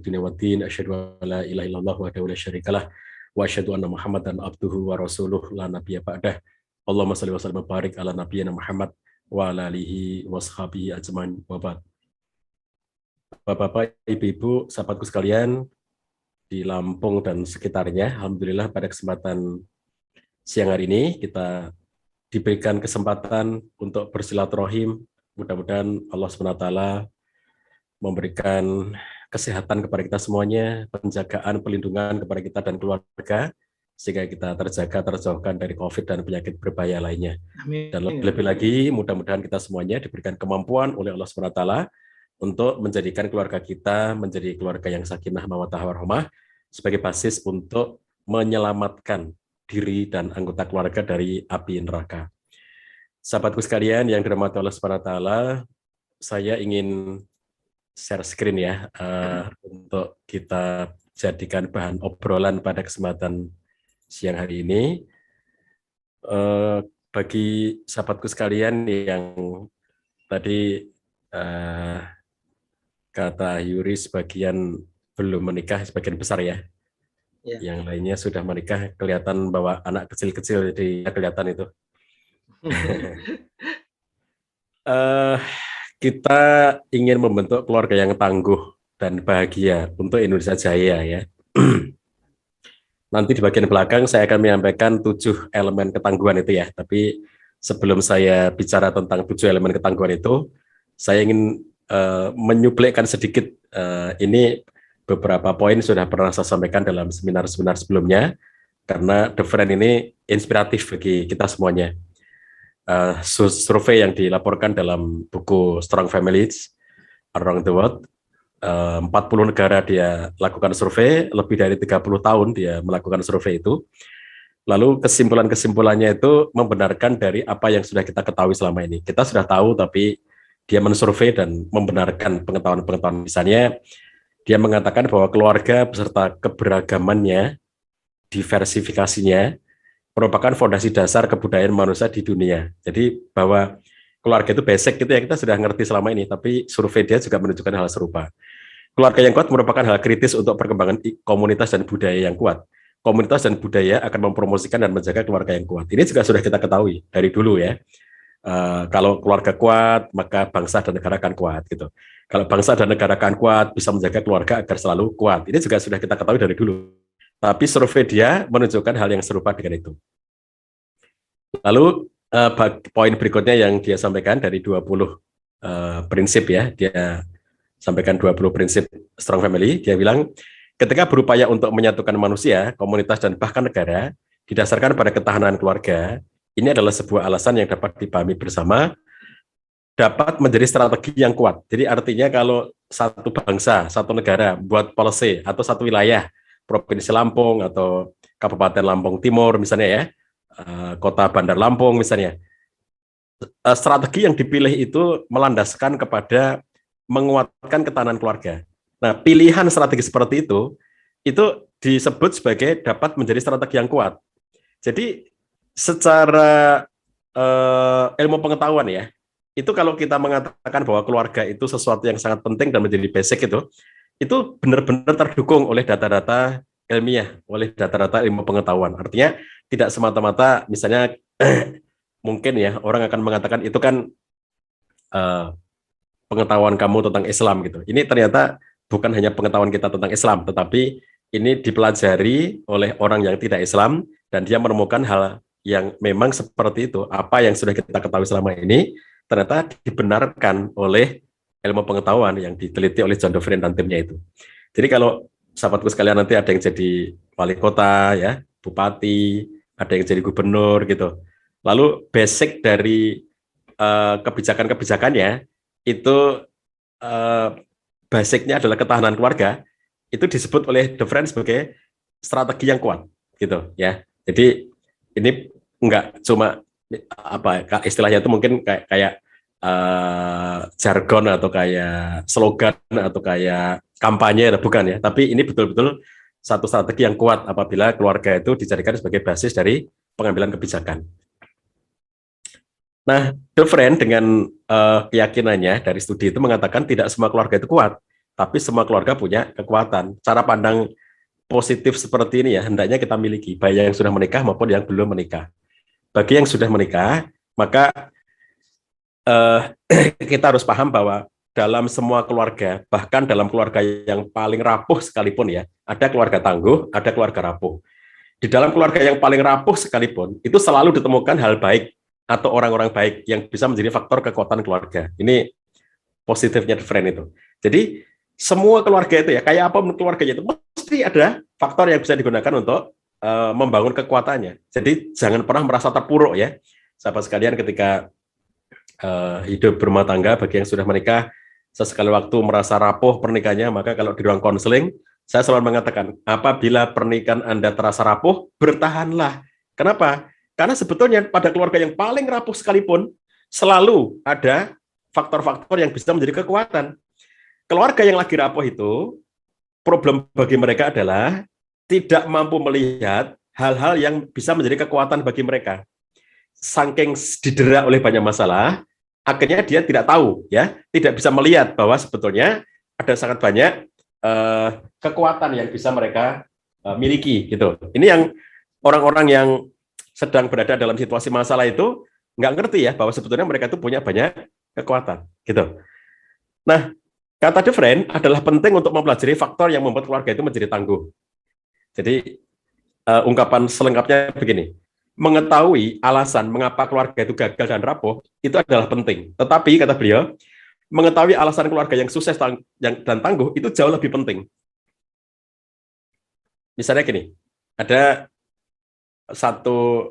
dunia waddin, asyhadu an la ilaha illallah wahdahu la syarikalah wa asyhadu anna Muhammadan abduhu wa rasuluh la nabiyya ba'dah. Allahumma shalli wa sallim wa barik ala nabiyyina Muhammad wa ala alihi wa sahbihi ajmain wa ba'd. Bapak-bapak, ibu-ibu, sahabatku sekalian di Lampung dan sekitarnya, alhamdulillah pada kesempatan siang hari ini kita diberikan kesempatan untuk bersilaturahim. Mudah-mudahan Allah SWT memberikan kesehatan kepada kita semuanya, penjagaan, pelindungan kepada kita dan keluarga, sehingga kita terjaga, terjauhkan dari COVID dan penyakit berbahaya lainnya. Amin. Dan lebih-lebih lagi, mudah-mudahan kita semuanya diberikan kemampuan oleh Allah SWT untuk menjadikan keluarga kita menjadi keluarga yang sakinah, mawaddah, warahmah, sebagai basis untuk menyelamatkan diri dan anggota keluarga dari api neraka. Sahabatku sekalian yang dirahmati Allah SWT, saya ingin share screen ya, untuk kita jadikan bahan obrolan pada kesempatan siang hari ini. Bagi sahabatku sekalian yang tadi kata Yuri sebagian belum menikah, sebagian besar ya. Yang lainnya sudah menikah, kelihatan bahwa anak kecil-kecil, jadi kelihatan itu. Kita ingin membentuk keluarga yang tangguh dan bahagia untuk Indonesia Jaya ya. Nanti di bagian belakang saya akan menyampaikan 7 elemen ketangguhan itu ya. Tapi sebelum saya bicara tentang 7 elemen ketangguhan itu, saya ingin menyuplekkan sedikit. Ini beberapa poin sudah pernah saya sampaikan dalam seminar-seminar sebelumnya, karena The Friend ini inspiratif bagi kita semuanya. Survei yang dilaporkan dalam buku Strong Families Around the World, 40 negara dia lakukan survei, lebih dari 30 tahun dia melakukan survei itu. Lalu kesimpulan-kesimpulannya itu membenarkan dari apa yang sudah kita ketahui selama ini. Kita sudah tahu, tapi dia mensurvei dan membenarkan pengetahuan-pengetahuan. Misalnya, dia mengatakan bahwa keluarga beserta keberagamannya, diversifikasinya, merupakan fondasi dasar kebudayaan manusia di dunia. Jadi bahwa keluarga itu basic gitu ya, kita sudah ngerti selama ini, tapi survei dia juga menunjukkan hal serupa. Keluarga yang kuat merupakan hal kritis untuk perkembangan komunitas dan budaya yang kuat. Komunitas dan budaya akan mempromosikan dan menjaga keluarga yang kuat. Ini juga sudah kita ketahui dari dulu ya. Kalau keluarga kuat, maka bangsa dan negara akan kuat gitu. Kalau bangsa dan negara akan kuat, bisa menjaga keluarga agar selalu kuat. Ini juga sudah kita ketahui dari dulu. Tapi survei dia menunjukkan hal yang serupa dengan itu. Lalu poin berikutnya yang dia sampaikan dari 20 prinsip ya, dia sampaikan 20 prinsip Strong Family. Dia bilang, ketika berupaya untuk menyatukan manusia, komunitas, dan bahkan negara, didasarkan pada ketahanan keluarga, ini adalah sebuah alasan yang dapat dipahami bersama, dapat menjadi strategi yang kuat. Jadi artinya kalau satu bangsa, satu negara buat policy atau satu wilayah, Provinsi Lampung atau Kabupaten Lampung Timur misalnya ya, Kota Bandar Lampung misalnya, strategi yang dipilih itu melandaskan kepada menguatkan ketahanan keluarga. Nah, pilihan strategi seperti itu disebut sebagai dapat menjadi strategi yang kuat. Jadi secara ilmu pengetahuan ya, itu kalau kita mengatakan bahwa keluarga itu sesuatu yang sangat penting dan menjadi basic itu benar-benar terdukung oleh data-data ilmiah, oleh data-data ilmu pengetahuan. Artinya tidak semata-mata misalnya mungkin ya orang akan mengatakan itu kan pengetahuan kamu tentang Islam gitu. Ini ternyata bukan hanya pengetahuan kita tentang Islam, tetapi ini dipelajari oleh orang yang tidak Islam dan dia menemukan hal yang memang seperti itu. Apa yang sudah kita ketahui selama ini ternyata dibenarkan oleh ilmu pengetahuan yang diteliti oleh John Dufresne dan timnya itu. Jadi kalau sahabatku sekalian nanti ada yang jadi wali kota ya, bupati, ada yang jadi gubernur gitu. Lalu basic dari kebijakan-kebijakannya itu basicnya adalah ketahanan keluarga, itu disebut oleh Dufresne sebagai strategi yang kuat gitu ya. Jadi ini enggak cuma apa istilahnya itu mungkin kayak jargon atau kayak slogan atau kayak kampanye, bukan ya, tapi ini betul-betul satu strategi yang kuat apabila keluarga itu dijadikan sebagai basis dari pengambilan kebijakan. Nah, Dufresne dengan keyakinannya dari studi itu mengatakan tidak semua keluarga itu kuat, tapi semua keluarga punya kekuatan. Cara pandang positif seperti ini ya, hendaknya kita miliki, baik yang sudah menikah maupun yang belum menikah. Bagi yang sudah menikah, maka eh, kita harus paham bahwa dalam semua keluarga, bahkan dalam keluarga yang paling rapuh sekalipun ya, ada keluarga tangguh, ada keluarga rapuh. Di dalam keluarga yang paling rapuh sekalipun, itu selalu ditemukan hal baik atau orang-orang baik yang bisa menjadi faktor kekuatan keluarga. Ini positifnya The Friend itu. Jadi semua keluarga itu ya, kayak apa keluarganya itu, mesti ada faktor yang bisa digunakan untuk membangun kekuatannya. Jadi jangan pernah merasa terpuruk ya, sahabat sekalian, ketika hidup berumah tangga. Bagi yang sudah menikah, sesekali waktu merasa rapuh pernikahannya, maka kalau di ruang konseling, saya selalu mengatakan, apabila pernikahan Anda terasa rapuh, bertahanlah. Kenapa? Karena sebetulnya pada keluarga yang paling rapuh sekalipun, selalu ada faktor-faktor yang bisa menjadi kekuatan. Keluarga yang lagi rapuh itu, problem bagi mereka adalah tidak mampu melihat hal-hal yang bisa menjadi kekuatan bagi mereka. Saking didera oleh banyak masalah, akhirnya dia tidak tahu, ya, tidak bisa melihat bahwa sebetulnya ada sangat banyak kekuatan yang bisa mereka miliki, gitu. Ini yang orang-orang yang sedang berada dalam situasi masalah itu nggak ngerti ya, bahwa sebetulnya mereka itu punya banyak kekuatan, gitu. Nah, kata The Friend adalah penting untuk mempelajari faktor yang membuat keluarga itu menjadi tangguh. Jadi ungkapan selengkapnya begini: mengetahui alasan mengapa keluarga itu gagal dan rapuh itu adalah penting. Tetapi kata beliau, mengetahui alasan keluarga yang sukses dan tangguh itu jauh lebih penting. Misalnya gini, ada satu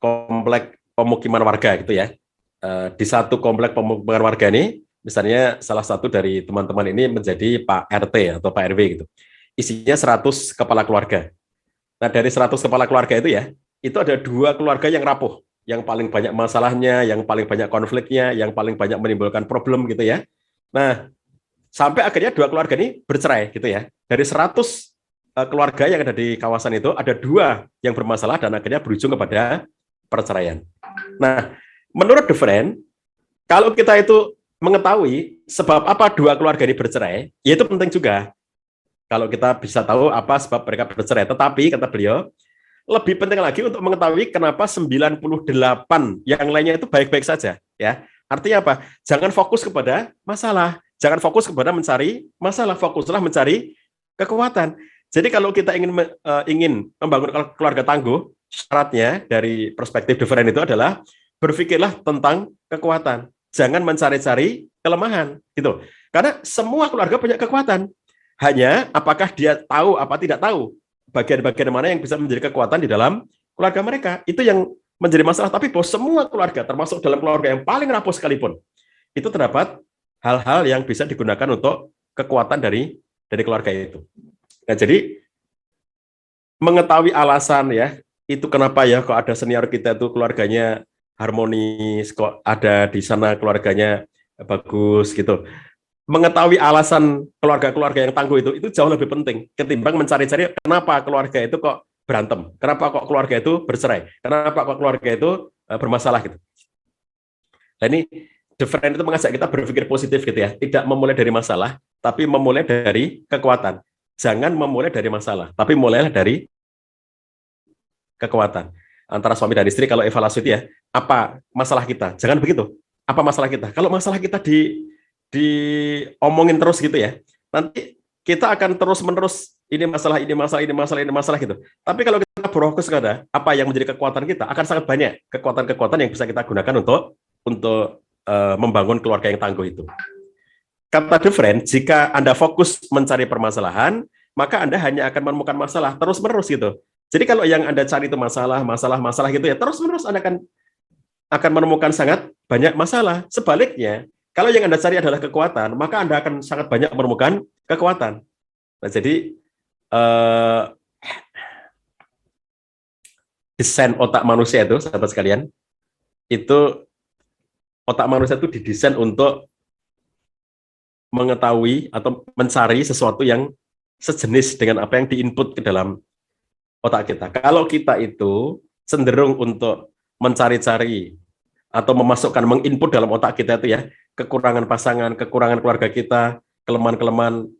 komplek pemukiman warga gitu ya. Di satu komplek pemukiman warga ini, misalnya salah satu dari teman-teman ini menjadi Pak RT atau Pak RW gitu. Isinya 100 kepala keluarga. Nah, dari 100 kepala keluarga itu ya, itu ada 2 keluarga yang rapuh, yang paling banyak masalahnya, yang paling banyak konfliknya, yang paling banyak menimbulkan problem gitu ya. Nah, sampai akhirnya 2 keluarga ini bercerai gitu ya. Dari 100 keluarga yang ada di kawasan itu, ada 2 yang bermasalah dan akhirnya berujung kepada perceraian. Nah, menurut The Friend, kalau kita itu mengetahui sebab apa 2 keluarga ini bercerai, ya itu penting juga. Kalau kita bisa tahu apa sebab mereka bercerai. Tetapi, kata beliau, lebih penting lagi untuk mengetahui kenapa 98 yang lainnya itu baik-baik saja. Ya, artinya apa? Jangan fokus kepada masalah. Jangan fokus kepada mencari masalah. Fokuslah mencari kekuatan. Jadi kalau kita ingin membangun keluarga tangguh, syaratnya dari perspektif The Friend itu adalah berpikirlah tentang kekuatan. Jangan mencari-cari kelemahan. Gitu. Karena semua keluarga punya kekuatan. Hanya apakah dia tahu apa tidak tahu bagian-bagian mana yang bisa menjadi kekuatan di dalam keluarga mereka. Itu yang menjadi masalah. Tapi bahwa semua keluarga, termasuk dalam keluarga yang paling rapuh sekalipun, itu terdapat hal-hal yang bisa digunakan untuk kekuatan dari keluarga itu. Nah, jadi mengetahui alasan ya, itu kenapa ya kok ada senior kita itu keluarganya harmonis, kok ada di sana keluarganya bagus gitu. Mengetahui alasan keluarga-keluarga yang tangguh itu jauh lebih penting ketimbang mencari-cari kenapa keluarga itu kok berantem, kenapa kok keluarga itu bercerai, kenapa kok keluarga itu bermasalah gitu. Nah, ini The Friend itu mengajak kita berpikir positif gitu ya, tidak memulai dari masalah, tapi memulai dari kekuatan. Jangan memulai dari masalah, tapi mulailah dari kekuatan. Antara suami dan istri kalau evaluasi itu ya, apa masalah kita? Jangan begitu. Apa masalah kita? Kalau masalah kita diomongin terus gitu ya, nanti kita akan terus-menerus ini masalah, ini masalah, ini masalah, ini masalah gitu. Tapi kalau kita berfokus kepada apa yang menjadi kekuatan kita, akan sangat banyak kekuatan-kekuatan yang bisa kita gunakan untuk membangun keluarga yang tangguh itu. Kata The Friend, jika Anda fokus mencari permasalahan, maka Anda hanya akan menemukan masalah terus-menerus gitu. Jadi kalau yang Anda cari itu masalah gitu ya, terus-menerus Anda akan menemukan sangat banyak masalah. Sebaliknya, kalau yang Anda cari adalah kekuatan, maka Anda akan sangat banyak menemukan kekuatan. Nah, jadi desain otak manusia itu, sahabat sekalian, itu otak manusia itu didesain untuk mengetahui atau mencari sesuatu yang sejenis dengan apa yang diinput ke dalam otak kita. Kalau kita itu cenderung untuk mencari-cari atau memasukkan, menginput dalam otak kita itu ya, kekurangan pasangan, kekurangan keluarga kita, kelemahan-kelemahan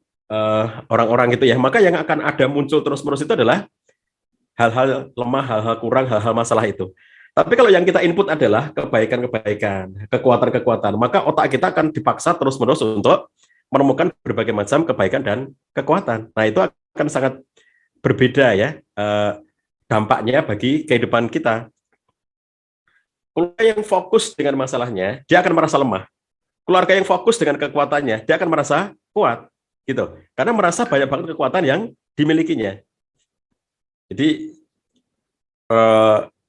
orang-orang gitu ya, maka yang akan ada muncul terus-menerus itu adalah hal-hal lemah, hal-hal kurang, hal-hal masalah itu. Tapi kalau yang kita input adalah kebaikan-kebaikan, kekuatan-kekuatan, maka otak kita akan dipaksa terus-menerus untuk menemukan berbagai macam kebaikan dan kekuatan. Nah, itu akan sangat berbeda ya dampaknya bagi kehidupan kita. Keluarga yang fokus dengan masalahnya, dia akan merasa lemah. Keluarga yang fokus dengan kekuatannya, dia akan merasa kuat, gitu. Karena merasa banyak banget kekuatan yang dimilikinya. Jadi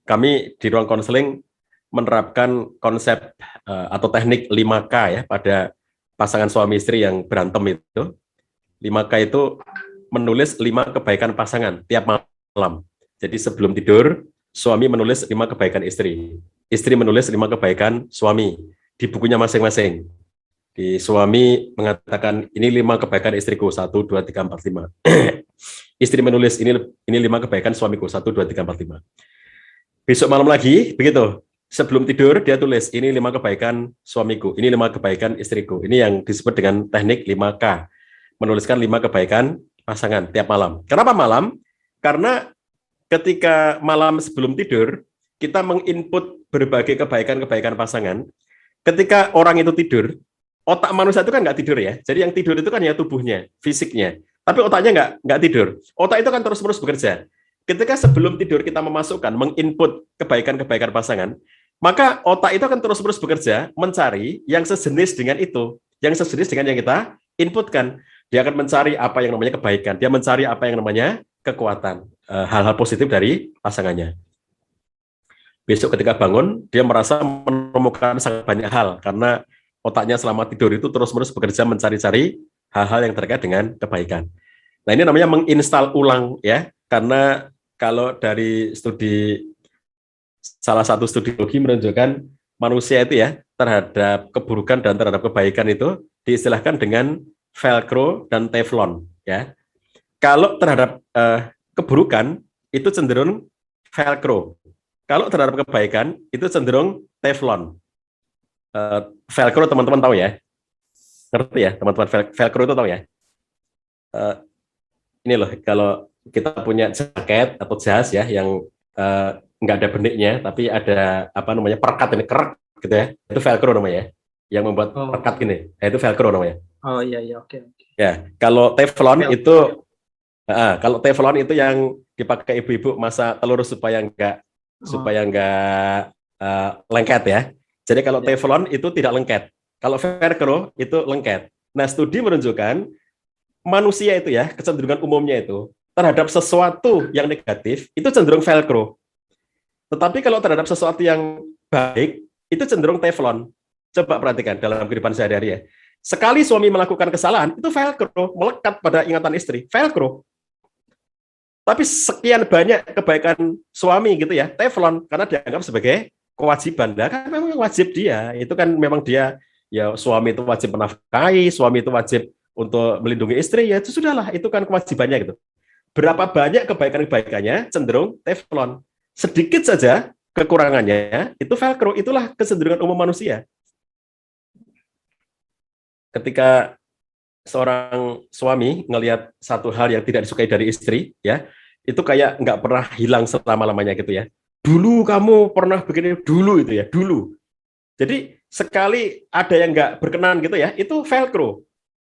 kami di ruang konseling menerapkan konsep atau teknik 5K ya pada pasangan suami istri yang berantem itu. 5K itu menulis 5 kebaikan pasangan tiap malam. Jadi sebelum tidur, suami menulis 5 kebaikan istri. Istri menulis 5 kebaikan suami di bukunya masing-masing. Di suami mengatakan ini 5 kebaikan istriku, 1, 2, 3, 4, 5. Istri menulis ini 5 kebaikan suamiku, 1, 2, 3, 4, 5. Besok malam lagi, begitu. Sebelum tidur, dia tulis, ini 5 kebaikan suamiku, ini 5 kebaikan istriku. Ini yang disebut dengan teknik 5K. Menuliskan 5 kebaikan pasangan tiap malam. Kenapa malam? Karena ketika malam sebelum tidur, kita menginput berbagai kebaikan-kebaikan pasangan. Ketika orang itu tidur, otak manusia itu kan nggak tidur ya. Jadi yang tidur itu kan ya tubuhnya, fisiknya. Tapi otaknya nggak tidur. Otak itu kan terus-menerus bekerja. Ketika sebelum tidur kita memasukkan, menginput kebaikan-kebaikan pasangan, maka otak itu akan terus-menerus bekerja mencari yang sejenis dengan itu, yang sejenis dengan yang kita inputkan. Dia akan mencari apa yang namanya kebaikan, dia mencari apa yang namanya kekuatan, hal-hal positif dari pasangannya. Besok ketika bangun, dia merasa menemukan sangat banyak hal, karena otaknya selama tidur itu terus-menerus bekerja mencari-cari hal-hal yang terkait dengan kebaikan. Nah, ini namanya menginstal ulang ya, karena kalau dari salah satu studi psikologi menunjukkan manusia itu ya terhadap keburukan dan terhadap kebaikan itu diistilahkan dengan velcro dan teflon ya. Kalau terhadap keburukan itu cenderung velcro. Kalau terhadap kebaikan itu cenderung teflon. Velcro teman-teman tahu ya? Ngerti ya teman-teman, velcro itu tahu ya? Ini loh, kalau kita punya jaket atau jas ya yang nggak ada beniknya tapi ada apa namanya perekat ini, kerak gitu ya, itu velcro namanya, yang membuat perekat gini, itu velcro namanya. Oh iya iya, oke. Ya, kalau teflon itu kalau teflon itu yang dipakai ibu-ibu masa telur supaya nggak lengket ya. Jadi kalau teflon itu tidak lengket, kalau velcro itu lengket. Nah, studi menunjukkan manusia itu ya, kecenderungan umumnya itu terhadap sesuatu yang negatif itu cenderung velcro. Tetapi kalau terhadap sesuatu yang baik itu cenderung teflon. Coba perhatikan dalam kehidupan sehari-hari ya. Sekali suami melakukan kesalahan, itu velcro, melekat pada ingatan istri, velcro. Tapi sekian banyak kebaikan suami gitu ya, teflon, karena dianggap sebagai kewajiban. Nah, kan memang wajib dia, itu kan memang dia, ya suami itu wajib menafkahi, suami itu wajib untuk melindungi istri, ya itu sudahlah, itu kan kewajibannya gitu. Berapa banyak kebaikan-kebaikannya cenderung teflon. Sedikit saja kekurangannya, itu velcro, itulah kecenderungan umum manusia. Ketika seorang suami ngelihat satu hal yang tidak disukai dari istri, ya, itu kayak nggak pernah hilang selama-lamanya gitu ya. Dulu kamu pernah begini, dulu itu ya, dulu. Jadi sekali ada yang nggak berkenan gitu ya, itu velcro.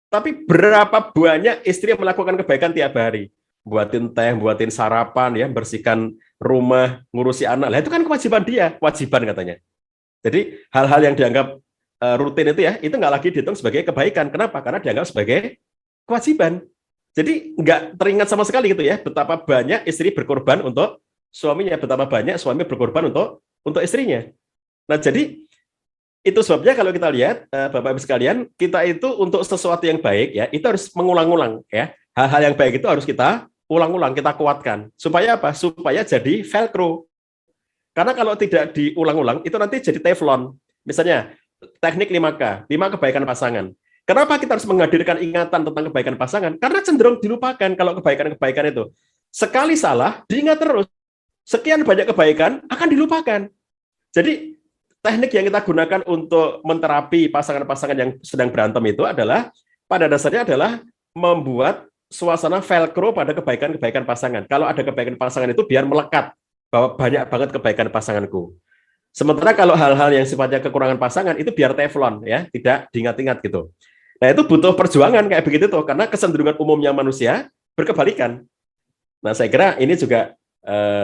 Tapi berapa banyak istri yang melakukan kebaikan tiap hari? Buatin teh, buatin sarapan, ya, bersihkan rumah, ngurusi anak. Lah itu kan kewajiban dia, kewajiban katanya. Jadi hal-hal yang dianggap rutin itu ya, itu nggak lagi dihitung sebagai kebaikan. Kenapa? Karena dianggap sebagai kewajiban. Jadi nggak teringat sama sekali gitu ya, betapa banyak istri berkorban untuk suaminya, betapa banyak suami berkorban untuk istrinya. Nah, jadi itu sebabnya kalau kita lihat Bapak Ibu sekalian, kita itu untuk sesuatu yang baik ya, itu harus mengulang-ulang ya. Hal-hal yang baik itu harus kita ulang-ulang, kita kuatkan. Supaya apa? Supaya jadi velcro. Karena kalau tidak diulang-ulang, itu nanti jadi teflon. Misalnya, teknik 5K, 5 kebaikan pasangan. Kenapa kita harus menghadirkan ingatan tentang kebaikan pasangan? Karena cenderung dilupakan kalau kebaikan-kebaikan itu. Sekali salah, diingat terus. Sekian banyak kebaikan akan dilupakan. Jadi, teknik yang kita gunakan untuk menterapi pasangan-pasangan yang sedang berantem itu adalah, pada dasarnya adalah membuat suasana velcro pada kebaikan-kebaikan pasangan. Kalau ada kebaikan pasangan itu biar melekat bahwa banyak banget kebaikan pasanganku. Sementara kalau hal-hal yang sifatnya kekurangan pasangan itu biar teflon ya, tidak diingat-ingat gitu. Nah, itu butuh perjuangan kayak begitu tuh karena kecenderungan umumnya manusia berkebalikan. Nah, saya kira ini juga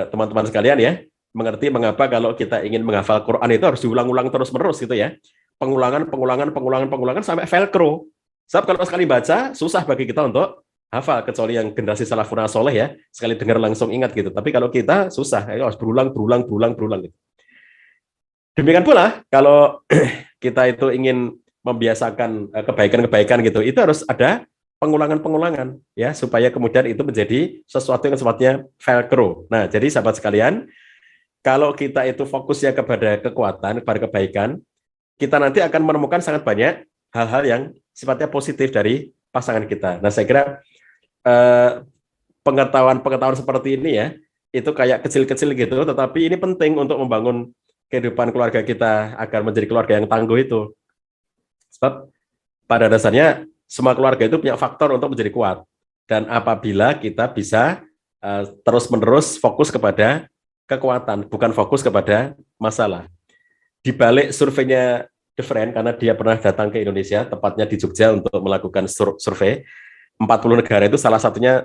teman-teman sekalian ya, mengerti mengapa kalau kita ingin menghafal Quran itu harus diulang-ulang terus-menerus gitu ya. Pengulangan, pengulangan, pengulangan, pengulangan sampai velcro. Sebab kalau sekali baca, susah bagi kita untuk hafal, kecuali yang generasi salafun soleh ya, sekali dengar langsung ingat gitu. Tapi kalau kita susah, harus berulang, berulang, berulang, berulang gitu. Demikian pula kalau kita itu ingin membiasakan kebaikan-kebaikan gitu, itu harus ada pengulangan-pengulangan ya supaya kemudian itu menjadi sesuatu yang sifatnya velcro. Nah, jadi sahabat sekalian, kalau kita itu fokusnya kepada kekuatan, kepada kebaikan, kita nanti akan menemukan sangat banyak hal-hal yang sifatnya positif dari pasangan kita. Nah, saya kira pengetahuan-pengetahuan seperti ini ya, itu kayak kecil-kecil gitu, tetapi ini penting untuk membangun kehidupan keluarga kita agar menjadi keluarga yang tangguh itu. Sebab pada dasarnya semua keluarga itu punya faktor untuk menjadi kuat. Dan apabila kita bisa terus-menerus fokus kepada kekuatan, bukan fokus kepada masalah. Di balik surveinya The Friend, karena dia pernah datang ke Indonesia, tepatnya di Jogja untuk melakukan survei, 40 negara itu salah satunya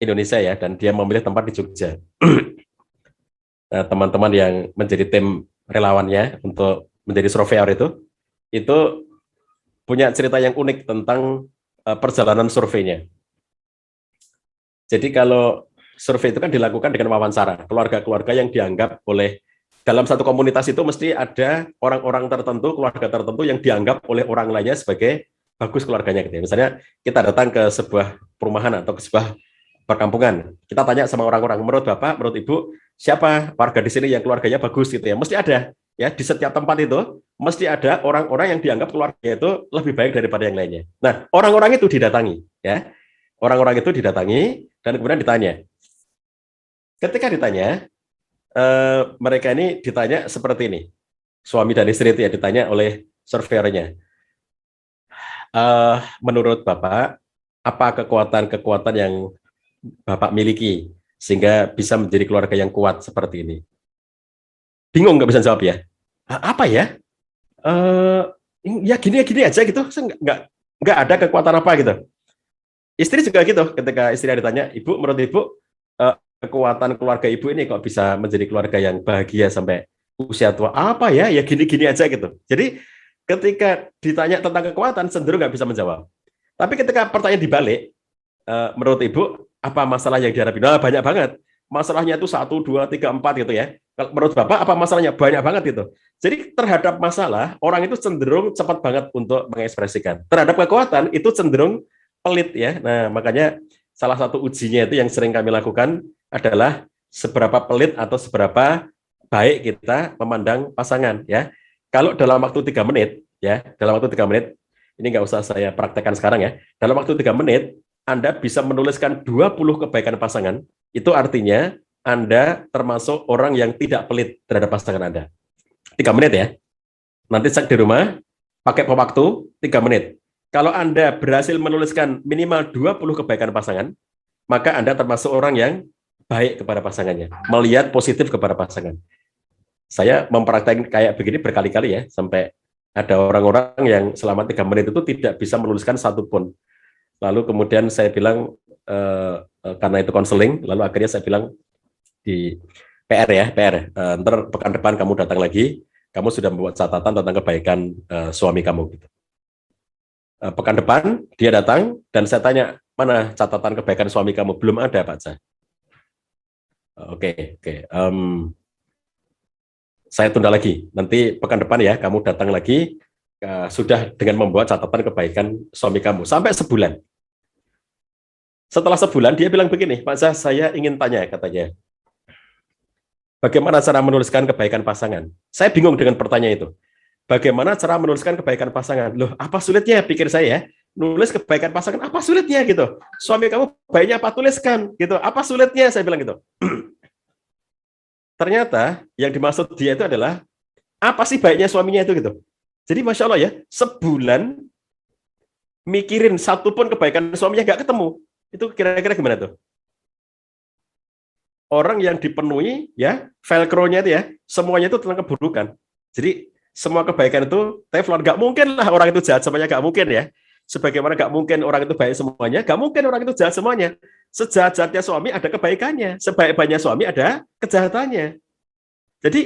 Indonesia ya, dan dia memilih tempat di Jogja. Nah, teman-teman yang menjadi tim relawannya untuk menjadi surveyor itu punya cerita yang unik tentang perjalanan surveinya. Jadi kalau survei itu kan dilakukan dengan wawancara, keluarga-keluarga yang dianggap oleh dalam satu komunitas itu mesti ada orang-orang tertentu, keluarga tertentu yang dianggap oleh orang lainnya sebagai bagus keluarganya gitu. Misalnya kita datang ke sebuah perumahan atau ke sebuah perkampungan, kita tanya sama orang-orang, menurut Bapak, menurut Ibu, siapa warga di sini yang keluarganya bagus gitu ya? Mesti ada ya, di setiap tempat itu mesti ada orang-orang yang dianggap keluarganya itu lebih baik daripada yang lainnya. Nah, orang-orang itu didatangi ya. Orang-orang itu didatangi dan kemudian ditanya. Ketika ditanya, mereka ini ditanya seperti ini. Suami dan istri itu ya ditanya oleh surveyornya. Menurut Bapak, apa kekuatan-kekuatan yang Bapak miliki sehingga bisa menjadi keluarga yang kuat seperti ini? Bingung nggak bisa jawab ya? Apa ya? Uh, ya gini aja gitu. Nggak ada kekuatan apa gitu. Istri juga gitu. Ketika istri ditanya, Ibu, menurut Ibu, kekuatan keluarga Ibu ini kok bisa menjadi keluarga yang bahagia sampai usia tua? Apa ya? Ya gini aja gitu. Jadi ketika ditanya tentang kekuatan, cenderung nggak bisa menjawab. Tapi ketika pertanyaan dibalik, menurut Ibu, apa masalah yang dihadapi? Nah, banyak banget. Masalahnya itu 1, 2, 3, 4 gitu ya. Kalau menurut Bapak, apa masalahnya? Banyak banget itu. Jadi terhadap masalah, orang itu cenderung cepat banget untuk mengekspresikan. Terhadap kekuatan, itu cenderung pelit ya. Nah, makanya salah satu ujinya itu yang sering kami lakukan adalah seberapa pelit atau seberapa baik kita memandang pasangan ya. Kalau dalam waktu 3 menit, ya, dalam waktu 3 menit, ini nggak usah saya praktekkan sekarang ya, dalam waktu 3 menit, Anda bisa menuliskan 20 kebaikan pasangan, itu artinya Anda termasuk orang yang tidak pelit terhadap pasangan Anda. 3 menit ya. Nanti cek di rumah, pakai pewaktu 3 menit. Kalau Anda berhasil menuliskan minimal 20 kebaikan pasangan, maka Anda termasuk orang yang baik kepada pasangannya, melihat positif kepada pasangan. Saya mempraktekkan kayak begini berkali-kali ya, sampai ada orang-orang yang selama 3 menit itu tidak bisa menuliskan satu pun. Lalu kemudian saya bilang, karena itu konseling, lalu akhirnya saya bilang di PR ya, PR, ntar pekan depan kamu datang lagi, kamu sudah membuat catatan tentang kebaikan suami kamu. Gitu. Pekan depan dia datang dan saya tanya, mana catatan kebaikan suami kamu? Belum ada, Pak Ca. Oke. Saya tunda lagi. Nanti pekan depan ya, kamu datang lagi sudah dengan membawa catatan kebaikan suami kamu sampai sebulan. Setelah sebulan dia bilang begini, Pak Ca, saya ingin tanya katanya, bagaimana cara menuliskan kebaikan pasangan? Saya bingung dengan pertanyaan itu. Bagaimana cara menuliskan kebaikan pasangan? Loh, apa sulitnya? Pikir saya ya. Nulis kebaikan pasangan, apa sulitnya gitu? Suami kamu baiknya apa tuliskan gitu? Apa sulitnya? Saya bilang gitu. Ternyata yang dimaksud dia itu adalah apa sih baiknya suaminya itu gitu. Jadi Masya Allah ya, sebulan mikirin satu pun kebaikan suaminya nggak ketemu. Itu kira-kira gimana tuh? Orang yang dipenuhi ya velcro-nya itu ya semuanya itu tentang keburukan. Jadi semua kebaikan itu teflon, nggak mungkin lah orang itu jahat semuanya, nggak mungkin ya. Sebagaimana nggak mungkin orang itu baik semuanya, nggak mungkin orang itu jahat semuanya. Sejahat-jahatnya suami ada kebaikannya, sebaik-baiknya suami ada kejahatannya. Jadi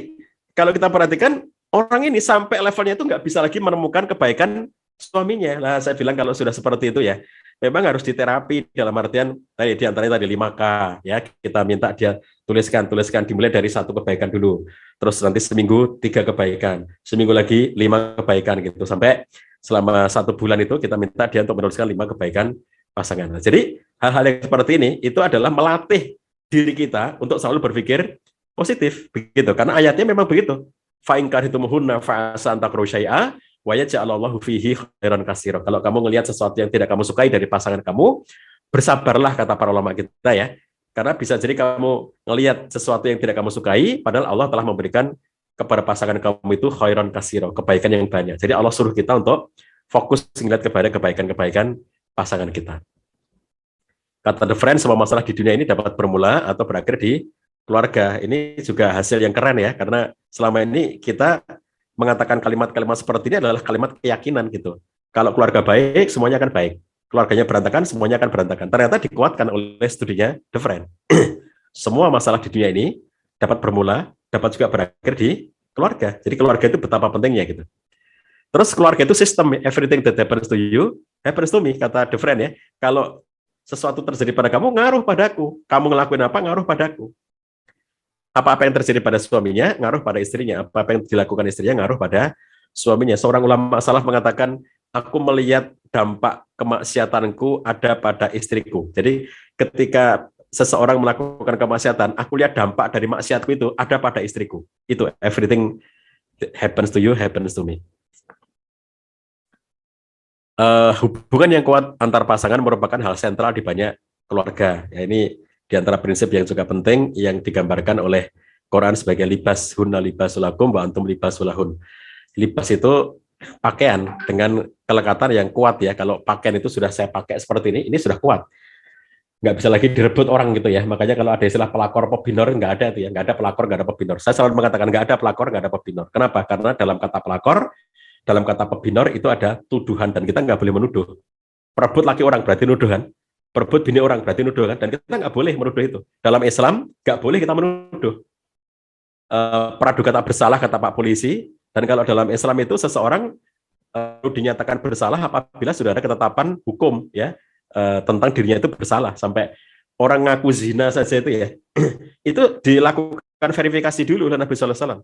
kalau kita perhatikan orang ini sampai levelnya itu nggak bisa lagi menemukan kebaikan suaminya. Nah, saya bilang kalau sudah seperti itu ya, memang harus diterapi dalam artian tadi di antaranya tadi 5K ya, kita minta dia tuliskan dimulai dari satu kebaikan dulu. Terus nanti seminggu 3 kebaikan, seminggu lagi 5 kebaikan gitu sampai selama 1 bulan itu kita minta dia untuk menuliskan 5 kebaikan pasangan. Nah, jadi hal-hal yang seperti ini itu adalah melatih diri kita untuk selalu berpikir positif begitu karena ayatnya memang begitu. Fa in karihitumuhunna fa asa an takrahu syai'a wa yaj'alallahu fihi khairan katsira. Kalau kamu melihat sesuatu yang tidak kamu sukai dari pasangan kamu, bersabarlah kata para ulama kita ya. Karena bisa jadi kamu melihat sesuatu yang tidak kamu sukai, padahal Allah telah memberikan kepada pasangan kamu itu khairan katsira, kebaikan yang banyak. Jadi Allah suruh kita untuk fokus melihat kepada kebaikan-kebaikan pasangan kita. Kata The Friend, semua masalah di dunia ini dapat bermula atau berakhir di keluarga. Ini juga hasil yang keren ya, karena selama ini kita mengatakan kalimat-kalimat seperti ini adalah kalimat keyakinan gitu. Kalau keluarga baik, semuanya akan baik. Keluarganya berantakan, semuanya akan berantakan. Ternyata dikuatkan oleh studinya The Friend. Semua masalah di dunia ini dapat bermula, dapat juga berakhir di keluarga. Jadi keluarga itu betapa pentingnya gitu. Terus keluarga itu sistem, everything that happens to you, happens to me, kata The Friend ya. Kalau sesuatu terjadi pada kamu, ngaruh padaku. Kamu ngelakuin apa, ngaruh padaku. Apa-apa yang terjadi pada suaminya, ngaruh pada istrinya. Apa-apa yang dilakukan istrinya, ngaruh pada suaminya. Seorang ulama salaf mengatakan, aku melihat dampak kemaksiatanku ada pada istriku. Jadi ketika seseorang melakukan kemaksiatan, aku lihat dampak dari maksiatku itu ada pada istriku. Itu everything happens to you, happens to me. Hubungan yang kuat antar pasangan merupakan hal sentral di banyak keluarga. Ya, ini di antara prinsip yang juga penting yang digambarkan oleh Quran sebagai libas hunna libasulakum wa antum libasulahun. Libas itu pakaian dengan kelekatan yang kuat ya. Kalau pakaian itu sudah saya pakai seperti ini sudah kuat. Nggak bisa lagi direbut orang gitu ya. Makanya kalau ada istilah pelakor pebinor, nggak ada tuh ya. Nggak ada pelakor, nggak ada pebinor. Saya selalu mengatakan nggak ada pelakor, nggak ada pebinor. Kenapa? Karena dalam kata pelakor, dalam kata pebinor itu ada tuduhan dan kita nggak boleh menuduh. Perebut laki orang berarti nuduhan. Perebut bini orang berarti nuduh kan, dan kita nggak boleh menuduh itu. Dalam Islam nggak boleh kita menuduh. Praduga tak bersalah kata Pak Polisi, dan kalau dalam Islam itu seseorang dinyatakan bersalah apabila sudah ada ketetapan hukum ya tentang dirinya itu bersalah. Sampai orang ngaku zina saja itu ya itu dilakukan verifikasi dulu oleh Nabi Sallallahu Alaihi Wasallam.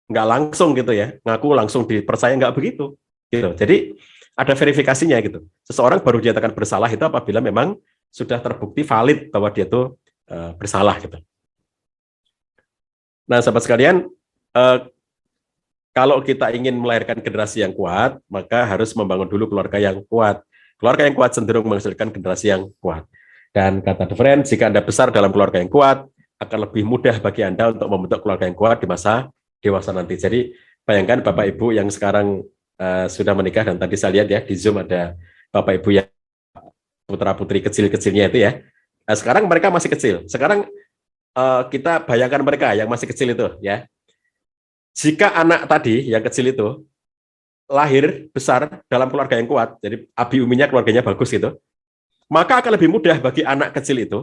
Nggak langsung gitu ya, ngaku langsung dipercaya, nggak begitu. Gitu. Jadi ada verifikasinya gitu. Seseorang baru dinyatakan bersalah itu apabila memang sudah terbukti valid bahwa dia itu bersalah gitu. Nah, sahabat sekalian, kalau kita ingin melahirkan generasi yang kuat, maka harus membangun dulu keluarga yang kuat. Keluarga yang kuat cenderung menghasilkan generasi yang kuat. Dan kata The Friend, jika Anda besar dalam keluarga yang kuat, akan lebih mudah bagi Anda untuk membentuk keluarga yang kuat di masa dewasa nanti. Jadi bayangkan Bapak Ibu yang sekarang sudah menikah, dan tadi saya lihat ya di Zoom ada Bapak Ibu yang putra-putri kecil-kecilnya itu ya. Sekarang mereka masih kecil. Sekarang kita bayangkan mereka yang masih kecil itu ya. Jika anak tadi yang kecil itu lahir besar dalam keluarga yang kuat, jadi abi uminya keluarganya bagus gitu, maka akan lebih mudah bagi anak kecil itu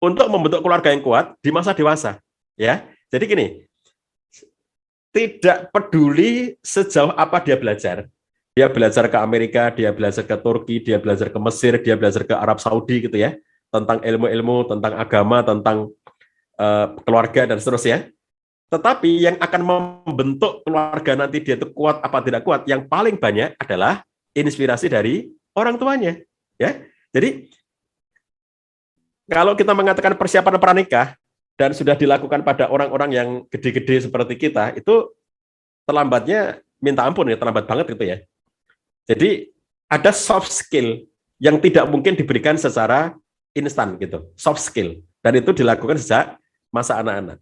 untuk membentuk keluarga yang kuat di masa dewasa. Ya, jadi gini, tidak peduli sejauh apa dia belajar ke Amerika, dia belajar ke Turki, dia belajar ke Mesir, dia belajar ke Arab Saudi gitu ya, tentang ilmu-ilmu, tentang agama, tentang keluarga dan seterusnya. Tetapi yang akan membentuk keluarga nanti dia itu kuat apa tidak kuat, yang paling banyak adalah inspirasi dari orang tuanya. Ya, jadi kalau kita mengatakan persiapan pranikah dan sudah dilakukan pada orang-orang yang gede-gede seperti kita, itu terlambatnya minta ampun ya, terlambat banget gitu ya. Jadi ada soft skill yang tidak mungkin diberikan secara instan gitu, soft skill, dan itu dilakukan sejak masa anak-anak.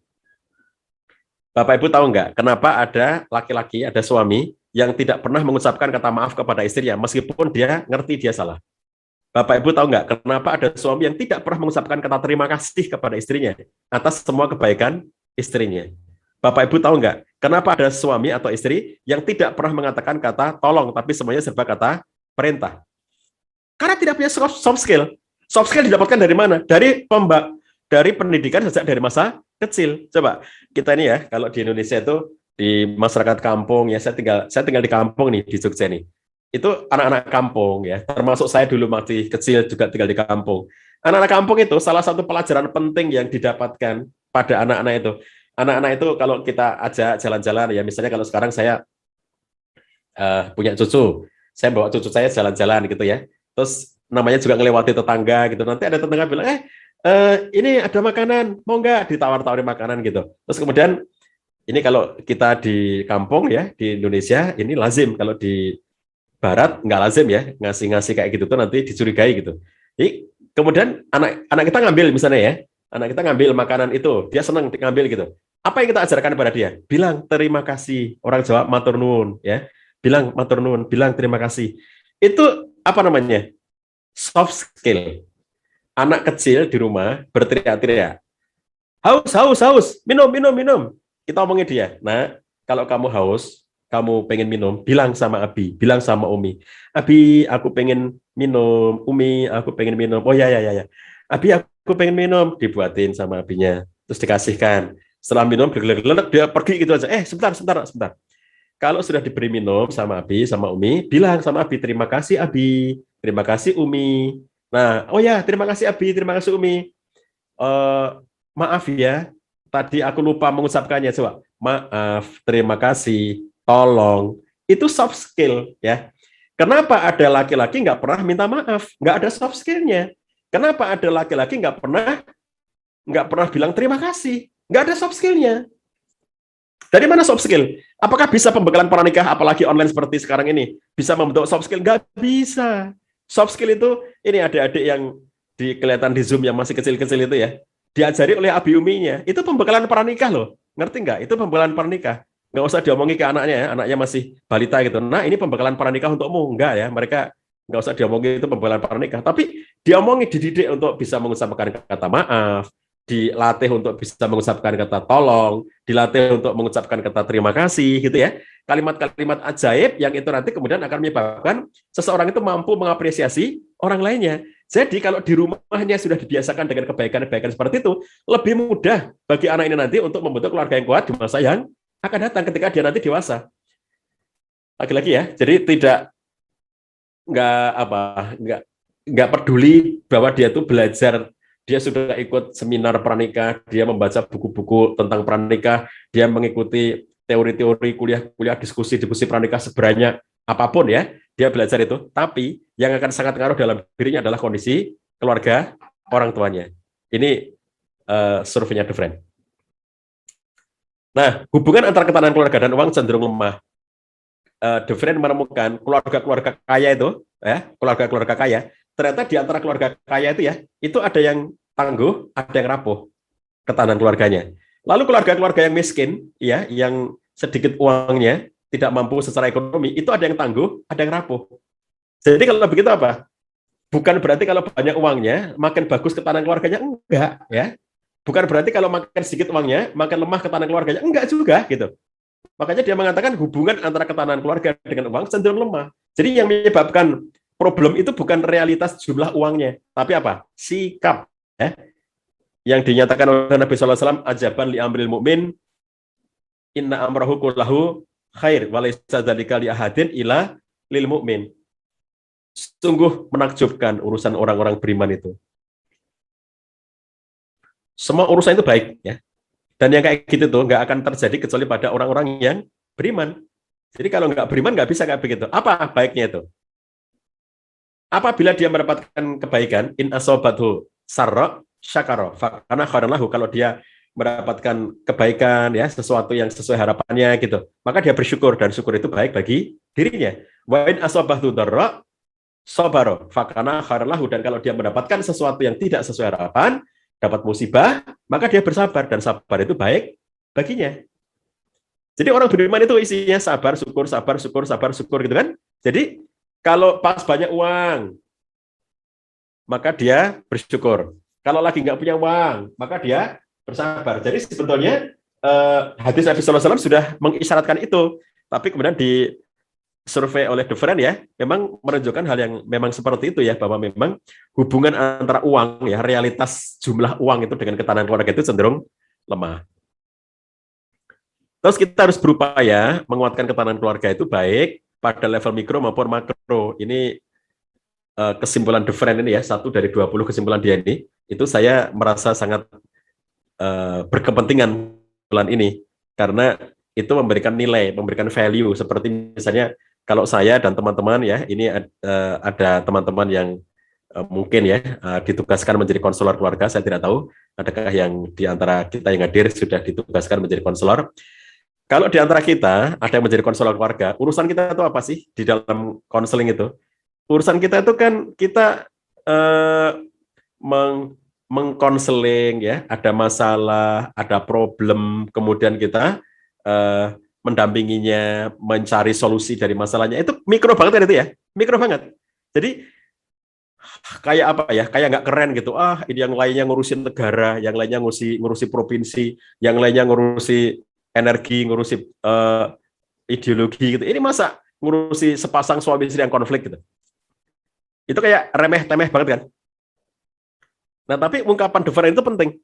Bapak Ibu tahu nggak kenapa ada laki-laki, ada suami yang tidak pernah mengucapkan kata maaf kepada istrinya, meskipun dia ngerti dia salah. Bapak Ibu tahu nggak kenapa ada suami yang tidak pernah mengucapkan kata terima kasih kepada istrinya atas semua kebaikan istrinya? Bapak Ibu tahu nggak kenapa ada suami atau istri yang tidak pernah mengatakan kata tolong, tapi semuanya serba kata perintah? Karena tidak punya soft skill. Soft skill didapatkan dari mana? Dari pendidikan sejak dari masa kecil. Coba kita ini ya, kalau di Indonesia itu di masyarakat kampung ya, saya tinggal di kampung nih di Jogja nih. Itu anak-anak kampung ya, termasuk saya dulu masih kecil juga tinggal di kampung. Anak-anak kampung itu salah satu pelajaran penting yang didapatkan pada anak-anak itu. Anak-anak itu kalau kita ajak jalan-jalan ya, misalnya kalau sekarang saya punya cucu, saya bawa cucu saya jalan-jalan gitu ya. Terus namanya juga ngelewati tetangga gitu. Nanti ada tetangga bilang, ini ada makanan, mau nggak ditawar-tawarin makanan gitu. Terus kemudian ini kalau kita di kampung ya di Indonesia ini lazim, kalau di Barat nggak lazim ya ngasih-ngasih kayak gitu tuh nanti dicurigai gitu. Jadi kemudian anak kita ngambil misalnya ya, anak kita ngambil makanan itu, dia senang ngambil gitu. Apa yang kita ajarkan pada dia? Bilang terima kasih. Orang Jawa matur nuwun ya. Bilang matur nuwun, bilang terima kasih. Itu apa namanya? Soft skill. Anak kecil di rumah berteriak-teriak. Haus, haus, haus, minum, minum, minum. Kita omongin dia. Nah, kalau kamu haus, kamu pengen minum, bilang sama Abi, bilang sama Umi. Abi, aku pengen minum. Umi, aku pengen minum. Oh ya, ya, ya, ya. Abi, aku pengen minum. Dibuatin sama Abinya. Terus dikasihkan. Setelah minum, dia pergi gitu aja. Sebentar, sebentar, sebentar. Kalau sudah diberi minum sama Abi, sama Umi, bilang sama Abi, terima kasih Abi, terima kasih Umi. Nah, oh ya, terima kasih Abi, terima kasih Umi. Maaf ya, tadi aku lupa mengucapkannya. Coba, maaf, terima kasih, tolong. Itu soft skill ya. Kenapa ada laki-laki nggak pernah minta maaf? Nggak ada soft skillnya. Kenapa ada laki-laki nggak pernah bilang terima kasih? Nggak ada soft skillnya. Dari mana soft skill? Apakah bisa pembekalan pranikah, apalagi online seperti sekarang ini, bisa membentuk soft skill? Nggak bisa. Soft skill itu, ini adik-adik yang kelihatan di Zoom yang masih kecil-kecil itu ya, diajari oleh abi uminya. Itu pembekalan pranikah loh. Ngerti nggak? Itu pembekalan pranikah. Nggak usah diomongi ke anaknya ya, anaknya masih balita gitu. Nah, ini pembekalan pranikah untukmu. Enggak ya, mereka nggak usah diomongi itu pembekalan pranikah. Tapi diomongi, dididik untuk bisa mengucapkan kata maaf, dilatih untuk bisa mengucapkan kata tolong, dilatih untuk mengucapkan kata terima kasih, gitu ya. Kalimat-kalimat ajaib yang itu nanti kemudian akan menyebabkan seseorang itu mampu mengapresiasi orang lainnya. Jadi kalau di rumahnya sudah dibiasakan dengan kebaikan-kebaikan seperti itu, lebih mudah bagi anak ini nanti untuk membentuk keluarga yang kuat di masa yang akan datang ketika dia nanti dewasa. Lagi-lagi ya, jadi nggak peduli bahwa dia itu belajar. Dia sudah ikut seminar pranikah, dia membaca buku-buku tentang pranikah, dia mengikuti teori-teori, kuliah-kuliah, diskusi-diskusi pranikah sebanyak apapun ya, dia belajar itu. Tapi yang akan sangat ngaruh dalam dirinya adalah kondisi keluarga orang tuanya. Ini surveinya The Friend. Nah, hubungan antara ketahanan keluarga dan uang cenderung lemah. The Friend menemukan keluarga-keluarga kaya itu, ya, keluarga-keluarga kaya, ternyata di antara keluarga kaya itu ada yang tangguh, ada yang rapuh ketahanan keluarganya. Lalu keluarga-keluarga yang miskin, ya, yang sedikit uangnya, tidak mampu secara ekonomi, itu ada yang tangguh, ada yang rapuh. Jadi kalau begitu apa? Bukan berarti kalau banyak uangnya, makin bagus ketahanan keluarganya, enggak, ya. Bukan berarti kalau makin sedikit uangnya, makin lemah ketahanan keluarganya, enggak juga, gitu. Makanya dia mengatakan hubungan antara ketahanan keluarga dengan uang cenderung lemah. Jadi yang menyebabkan problem itu bukan realitas jumlah uangnya, tapi apa? Sikap. Ya. Yang dinyatakan oleh Nabi SAW, ajaban li amril mu'min, inna amrahu kullahu khair, walaysa dzalika li ahadin ila lil mu'min. Sungguh menakjubkan urusan orang-orang beriman itu. Semua urusan itu baik, ya. Dan yang kayak gitu tuh nggak akan terjadi kecuali pada orang-orang yang beriman. Jadi kalau nggak beriman nggak bisa kayak begitu. Apa baiknya itu? Apabila dia mendapatkan kebaikan, in asobathu sarra syakara, karena khairan lahu, kalau dia mendapatkan kebaikan ya, sesuatu yang sesuai harapannya gitu, maka dia bersyukur dan syukur itu baik bagi dirinya. Wa in asobathu darra sabara, fakana khairan lahu, dan kalau dia mendapatkan sesuatu yang tidak sesuai harapan, dapat musibah, maka dia bersabar dan sabar itu baik baginya. Jadi orang beriman itu isinya sabar, syukur, sabar, syukur, sabar, syukur gitu kan. Jadi kalau pas banyak uang, maka dia bersyukur. Kalau lagi nggak punya uang, maka dia bersabar. Jadi sebetulnya hadis Nabi Sallallahu Alaihi Wasallam sudah mengisyaratkan itu. Tapi kemudian di survei oleh The Friend ya, memang menunjukkan hal yang memang seperti itu ya, bahwa memang hubungan antara uang ya, realitas jumlah uang itu dengan ketahanan keluarga itu cenderung lemah. Terus kita harus berupaya menguatkan ketahanan keluarga itu baik pada level mikro maupun makro. Ini kesimpulan The Friend ini ya, 1 dari 20 kesimpulan dia ini, itu saya merasa sangat berkepentingan bulan ini, karena itu memberikan nilai, memberikan value, seperti misalnya kalau saya dan teman-teman ya, ini ada teman-teman yang mungkin ya ditugaskan menjadi konselor keluarga, saya tidak tahu adakah yang di antara kita yang hadir sudah ditugaskan menjadi konselor. Kalau di antara kita ada yang menjadi konselor keluarga, urusan kita itu apa sih di dalam konseling itu? Urusan kita itu kan kita mengkonseling ya, ada masalah, ada problem, kemudian kita mendampinginya, mencari solusi dari masalahnya. Itu mikro banget kan itu ya, mikro banget. Jadi kayak apa ya, kayak nggak keren gitu. Ini yang lainnya ngurusin negara, yang lainnya ngurusi provinsi, yang lainnya ngurusi energi, ngurusi ideologi gitu. Ini masa ngurusi sepasang suami istri yang konflik gitu. Itu kayak remeh-temeh banget kan. Nah, tapi ungkapan different itu penting.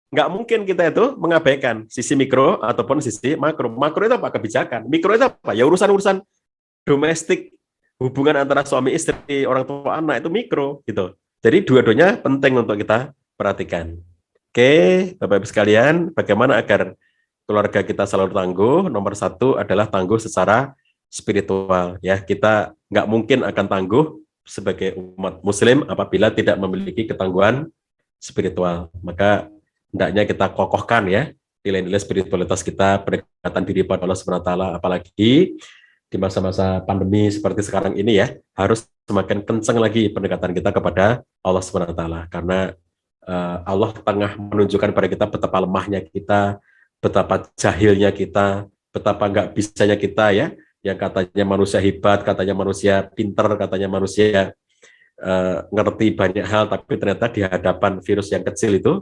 Nggak mungkin kita itu mengabaikan sisi mikro ataupun sisi makro. Makro itu apa? Kebijakan. Mikro itu apa? Ya urusan-urusan domestik, hubungan antara suami istri, orang tua anak, itu mikro gitu. Jadi dua-duanya penting untuk kita perhatikan. Oke, Bapak-Ibu sekalian, bagaimana agar keluarga kita selalu tangguh? Nomor 1 adalah tangguh secara spiritual. Ya, kita nggak mungkin akan tangguh sebagai umat Muslim apabila tidak memiliki ketangguhan spiritual. Maka hendaknya kita kokohkan ya nilai-nilai spiritualitas kita, pendekatan diri pada Allah SWT, apalagi di masa-masa pandemi seperti sekarang ini ya, harus semakin kencang lagi pendekatan kita kepada Allah SWT, karena Allah tengah menunjukkan pada kita betapa lemahnya kita, betapa jahilnya kita, betapa nggak bisanya kita ya, yang katanya manusia hebat, katanya manusia pinter, katanya manusia ngerti banyak hal, tapi ternyata di hadapan virus yang kecil itu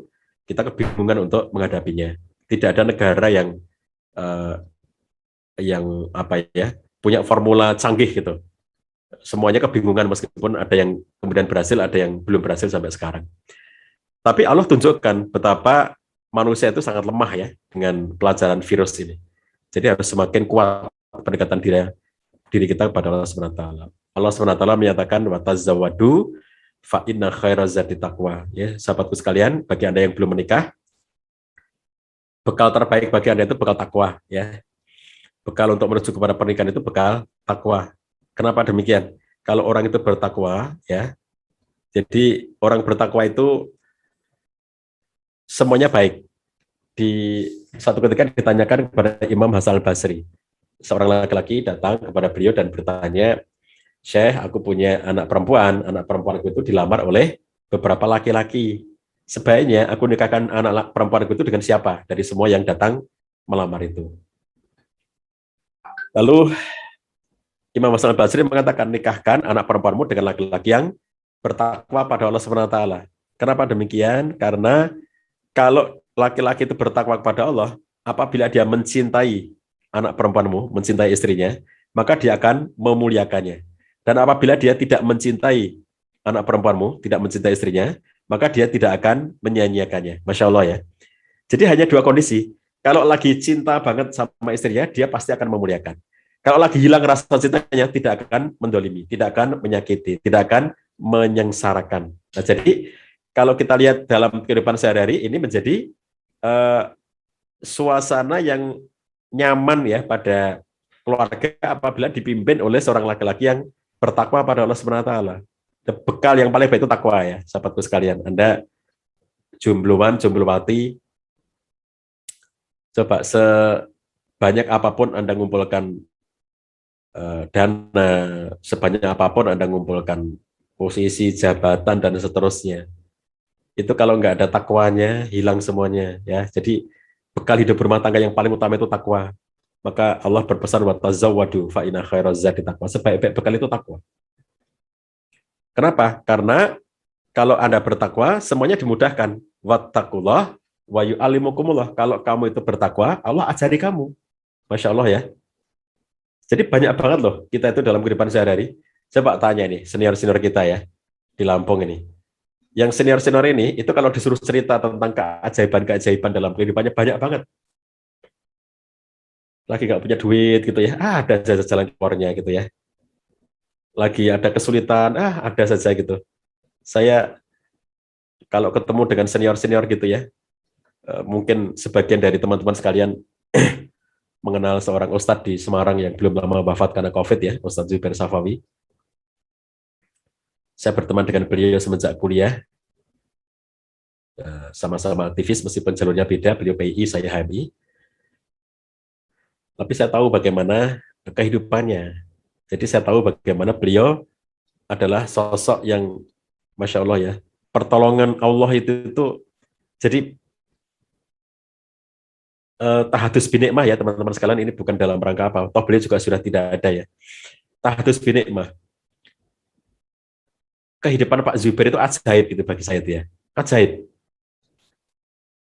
kita kebingungan untuk menghadapinya. Tidak ada negara yang apa ya, punya formula canggih gitu. Semuanya kebingungan, meskipun ada yang kemudian berhasil, ada yang belum berhasil sampai sekarang. Tapi Allah tunjukkan betapa manusia itu sangat lemah ya dengan pelajaran virus ini. Jadi harus semakin kuat pendekatan diri kita kepada Allah SWT. Allah SWT menyatakan wa tazawwadu fa inna khairaz zadi taqwa. Ya, sahabatku sekalian, bagi Anda yang belum menikah, bekal terbaik bagi Anda itu bekal takwa ya. Bekal untuk menuju kepada pernikahan itu bekal takwa. Kenapa demikian? Kalau orang itu bertakwa ya. Jadi orang bertakwa itu semuanya baik. Di satu ketika ditanyakan kepada Imam Hasan al-Basri. Seorang laki-laki datang kepada beliau dan bertanya, "Syekh, aku punya anak perempuanku itu dilamar oleh beberapa laki-laki. Sebaiknya aku nikahkan anak perempuanku itu dengan siapa dari semua yang datang melamar itu?" Lalu Imam Hasan al-Basri mengatakan, "Nikahkan anak perempuanmu dengan laki-laki yang bertakwa pada Allah SWT." Kenapa demikian? Karena kalau laki-laki itu bertakwa kepada Allah, apabila dia mencintai anak perempuanmu, mencintai istrinya, maka dia akan memuliakannya. Dan apabila dia tidak mencintai anak perempuanmu, tidak mencintai istrinya, maka dia tidak akan menyanyiakannya. Masya Allah ya. Jadi hanya dua kondisi. Kalau lagi cinta banget sama istrinya, dia pasti akan memuliakan. Kalau lagi hilang rasa cintanya, tidak akan mendolimi, tidak akan menyakiti, tidak akan menyengsarakan. Nah, jadi kalau kita lihat dalam kehidupan sehari-hari, ini menjadi suasana yang nyaman ya pada keluarga apabila dipimpin oleh seorang laki-laki yang bertakwa pada Allah SWT. Bekal yang paling baik itu takwa ya, sahabatku sekalian. Anda jombloan, jomblowati, coba sebanyak apapun Anda mengumpulkan dana, sebanyak apapun Anda mengumpulkan posisi, jabatan, dan seterusnya. Itu kalau nggak ada takwanya, hilang semuanya ya. Jadi bekal hidup rumah tangga yang paling utama itu takwa. Maka Allah berpesan wa tazawwadu fa inna khairaz zadi taqwa. Sebaik-baik bekal itu takwa. Kenapa? Karena kalau Anda bertakwa, semuanya dimudahkan. Wattaqullah wa yu'allimukumullah. Kalau kamu itu bertakwa, Allah ajari kamu. Masya Allah ya. Jadi banyak banget loh kita itu dalam kehidupan sehari-hari. Coba tanya nih senior-senior kita ya di Lampung ini. Yang senior-senior ini itu kalau disuruh cerita tentang keajaiban-keajaiban dalam kehidupannya banyak banget. Lagi nggak punya duit gitu ya, ada saja jalan keluarnya gitu ya. Lagi ada kesulitan, ada saja gitu. Saya kalau ketemu dengan senior-senior gitu ya, mungkin sebagian dari teman-teman sekalian mengenal seorang ustadz di Semarang yang belum lama wafat karena COVID ya, Ustadz Zubair Safawi. Saya berteman dengan beliau semenjak kuliah, sama-sama aktivis meskipun jalurnya beda, beliau PI, saya HMI. Tapi saya tahu bagaimana kehidupannya. Jadi saya tahu bagaimana beliau adalah sosok yang Masya Allah ya, pertolongan Allah itu jadi tahadus binikmah ya teman-teman sekalian, ini bukan dalam rangka apa, toh beliau juga sudah tidak ada ya. Tahadus binikmah. Kehidupan Pak Zubair itu ajaib gitu bagi saya itu ya. Ajaib.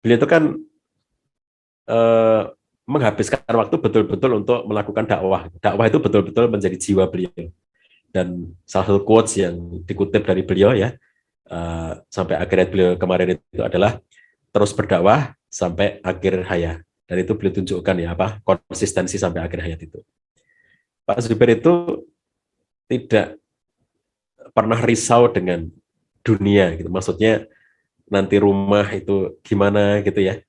Beliau itu kan menghabiskan waktu betul-betul untuk melakukan dakwah. Dakwah itu betul-betul menjadi jiwa beliau. Dan salah satu quotes yang dikutip dari beliau ya, sampai akhir beliau kemarin itu adalah terus berdakwah sampai akhir hayat. Dan itu beliau tunjukkan ya apa konsistensi sampai akhir hayat itu. Pak Zubair itu tidak pernah risau dengan dunia gitu. Maksudnya nanti rumah itu gimana gitu ya.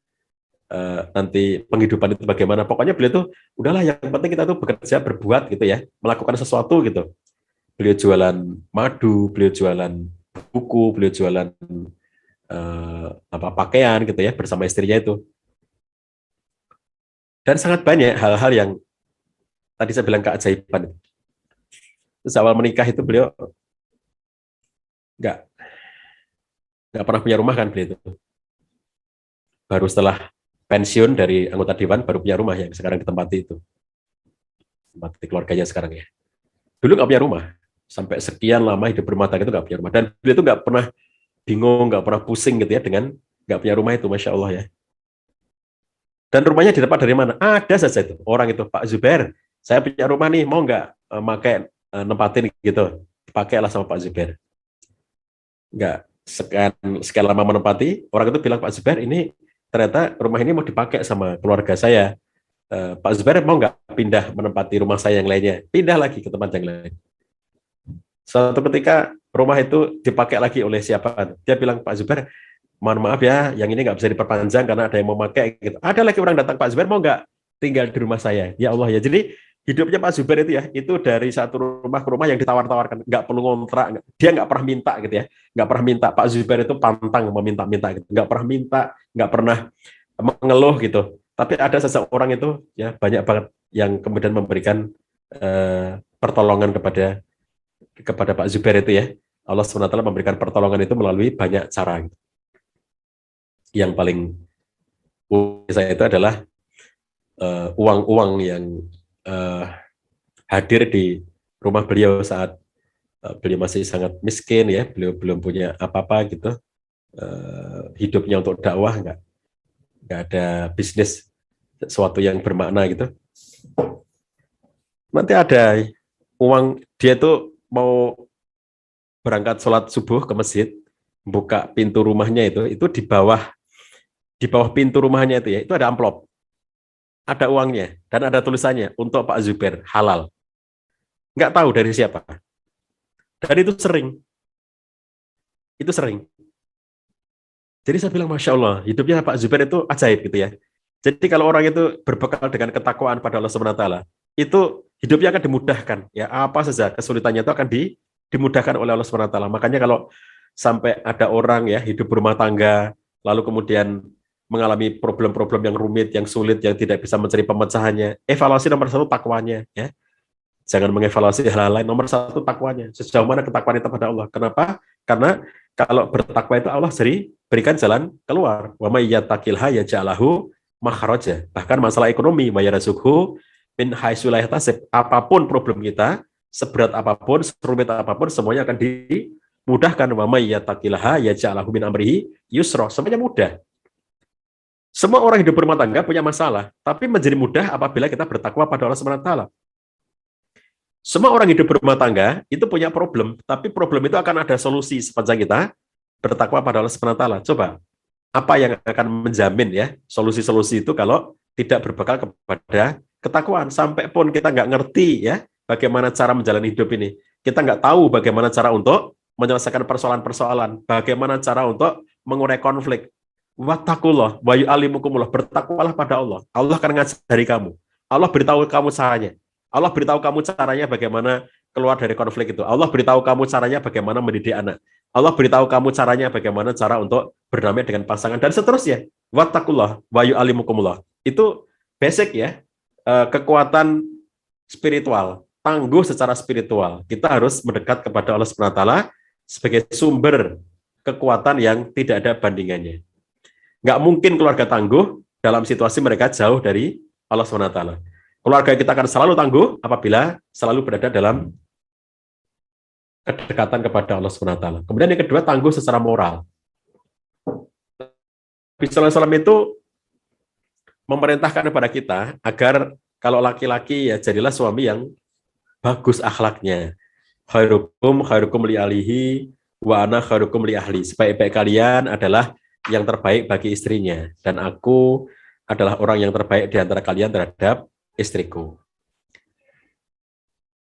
Nanti penghidupan itu bagaimana. Pokoknya beliau tuh udahlah yang penting kita tuh bekerja berbuat gitu ya, melakukan sesuatu gitu. Beliau jualan madu, beliau jualan buku, beliau jualan pakaian gitu ya bersama istrinya itu. Dan sangat banyak hal-hal yang tadi saya bilang keajaiban. Terus awal menikah itu beliau nggak pernah punya rumah kan beliau itu. Baru setelah pensiun dari anggota dewan baru punya rumah yang sekarang ditempati itu. Tempati keluarganya sekarang ya. Dulu nggak punya rumah. Sampai sekian lama hidup berumah tangga itu nggak punya rumah. Dan beliau itu nggak pernah bingung, nggak pernah pusing gitu ya dengan nggak punya rumah itu, Masya Allah ya. Dan rumahnya didapat dari mana? Ada saja itu. Orang itu, Pak Zubair, saya punya rumah nih, mau nggak pakai nempatin gitu. Pakailah sama Pak Zubair. Nggak sekian lama menempati, orang itu bilang, Pak Zubair, ini ternyata rumah ini mau dipakai sama keluarga saya. Pak Zubair mau nggak pindah menempati rumah saya yang lainnya? Pindah lagi ke tempat yang lain. Suatu ketika rumah itu dipakai lagi oleh siapa? Dia bilang, Pak Zubair, mohon maaf ya, yang ini nggak bisa diperpanjang karena ada yang mau pakai. Gitu. Ada lagi orang datang, Pak Zubair mau nggak tinggal di rumah saya? Ya Allah ya. Jadi hidupnya Pak Zubair itu ya, itu dari satu rumah ke rumah yang ditawar-tawarkan, nggak perlu ngontrak, dia nggak pernah minta gitu ya, nggak pernah minta. Pak Zubair itu pantang meminta-minta, gitu. Nggak pernah minta, nggak pernah mengeluh gitu. Tapi ada seseorang itu ya banyak banget yang kemudian memberikan pertolongan kepada Pak Zubair itu ya. Allah SWT memberikan pertolongan itu melalui banyak cara. Gitu. Yang paling saya itu adalah uang-uang yang hadir di rumah beliau saat beliau masih sangat miskin ya, beliau belum punya apa-apa gitu, hidupnya untuk dakwah, nggak ada bisnis sesuatu yang bermakna gitu. Nanti ada uang, dia tuh mau berangkat sholat subuh ke masjid, buka pintu rumahnya itu di bawah pintu rumahnya itu ya, itu ada amplop, ada uangnya dan ada tulisannya untuk Pak Zubair halal. Nggak tahu dari siapa. Dan itu sering. Jadi saya bilang Masya Allah, hidupnya Pak Zubair itu ajaib gitu ya. Jadi kalau orang itu berbekal dengan ketakwaan pada Allah Subhanahu wa taala, itu hidupnya akan dimudahkan. Ya, apa saja kesulitannya itu akan dimudahkan oleh Allah Subhanahu wa taala. Makanya kalau sampai ada orang ya hidup berumah tangga, lalu kemudian mengalami problem-problem yang rumit, yang sulit, yang tidak bisa mencari pemecahannya, evaluasi nomor 1 takwanya ya. Jangan mengevaluasi hal lain. Nomor 1 takwanya. Sejauh mana ketakwaan itu pada Allah. Kenapa? Karena kalau bertakwa itu Allah berikan jalan keluar. Wa may yattaqilha yaj'alhu makhraja. Bahkan masalah ekonomi, wa yarzuqhu min haitsu la yahtasib. Apapun problem kita, seberat apapun, serumit apapun, semuanya akan dimudahkan. Wa may yattaqillaha yaj'al lahu min amrihi yusra. Semuanya mudah. Semua orang hidup berumah tangga punya masalah, tapi menjadi mudah apabila kita bertakwa pada Allah Subhanahu wa taala. Semua orang hidup berumah tangga itu punya problem, tapi problem itu akan ada solusi sepanjang kita bertakwa pada Allah Subhanahu wa taala. Coba, apa yang akan menjamin ya solusi-solusi itu kalau tidak berbekal kepada ketakwaan? Sampai pun kita nggak ngerti ya bagaimana cara menjalani hidup ini. Kita nggak tahu bagaimana cara untuk menyelesaikan persoalan-persoalan, bagaimana cara untuk mengurai konflik. Wattaqullah wa yu'allimukumullah, bertakwalah pada Allah. Allah akan ngajari kamu. Allah beritahu kamu caranya. Allah beritahu kamu caranya bagaimana keluar dari konflik itu. Allah beritahu kamu caranya bagaimana mendidik anak. Allah beritahu kamu caranya bagaimana cara untuk berdamai dengan pasangan dan seterusnya. Wattaqullah wa yu'allimukumullah. Itu basic ya, kekuatan spiritual, tangguh secara spiritual. Kita harus mendekat kepada Allah Subhanahu wa taala sebagai sumber kekuatan yang tidak ada bandingannya. Nggak mungkin keluarga tangguh dalam situasi mereka jauh dari Allah Subhanahu wa taala. Keluarga kita akan selalu tangguh apabila selalu berada dalam kedekatan kepada Allah Subhanahu wa taala. Kemudian yang kedua, tangguh secara moral. Nabi sallallahu alaihi wasallam itu memerintahkan kepada kita agar kalau laki-laki ya jadilah suami yang bagus akhlaknya. Khairukum li ahlihi wa ana khairukum li ahli. Sebaik-baik kalian adalah yang terbaik bagi istrinya, dan aku adalah orang yang terbaik di antara kalian terhadap istriku.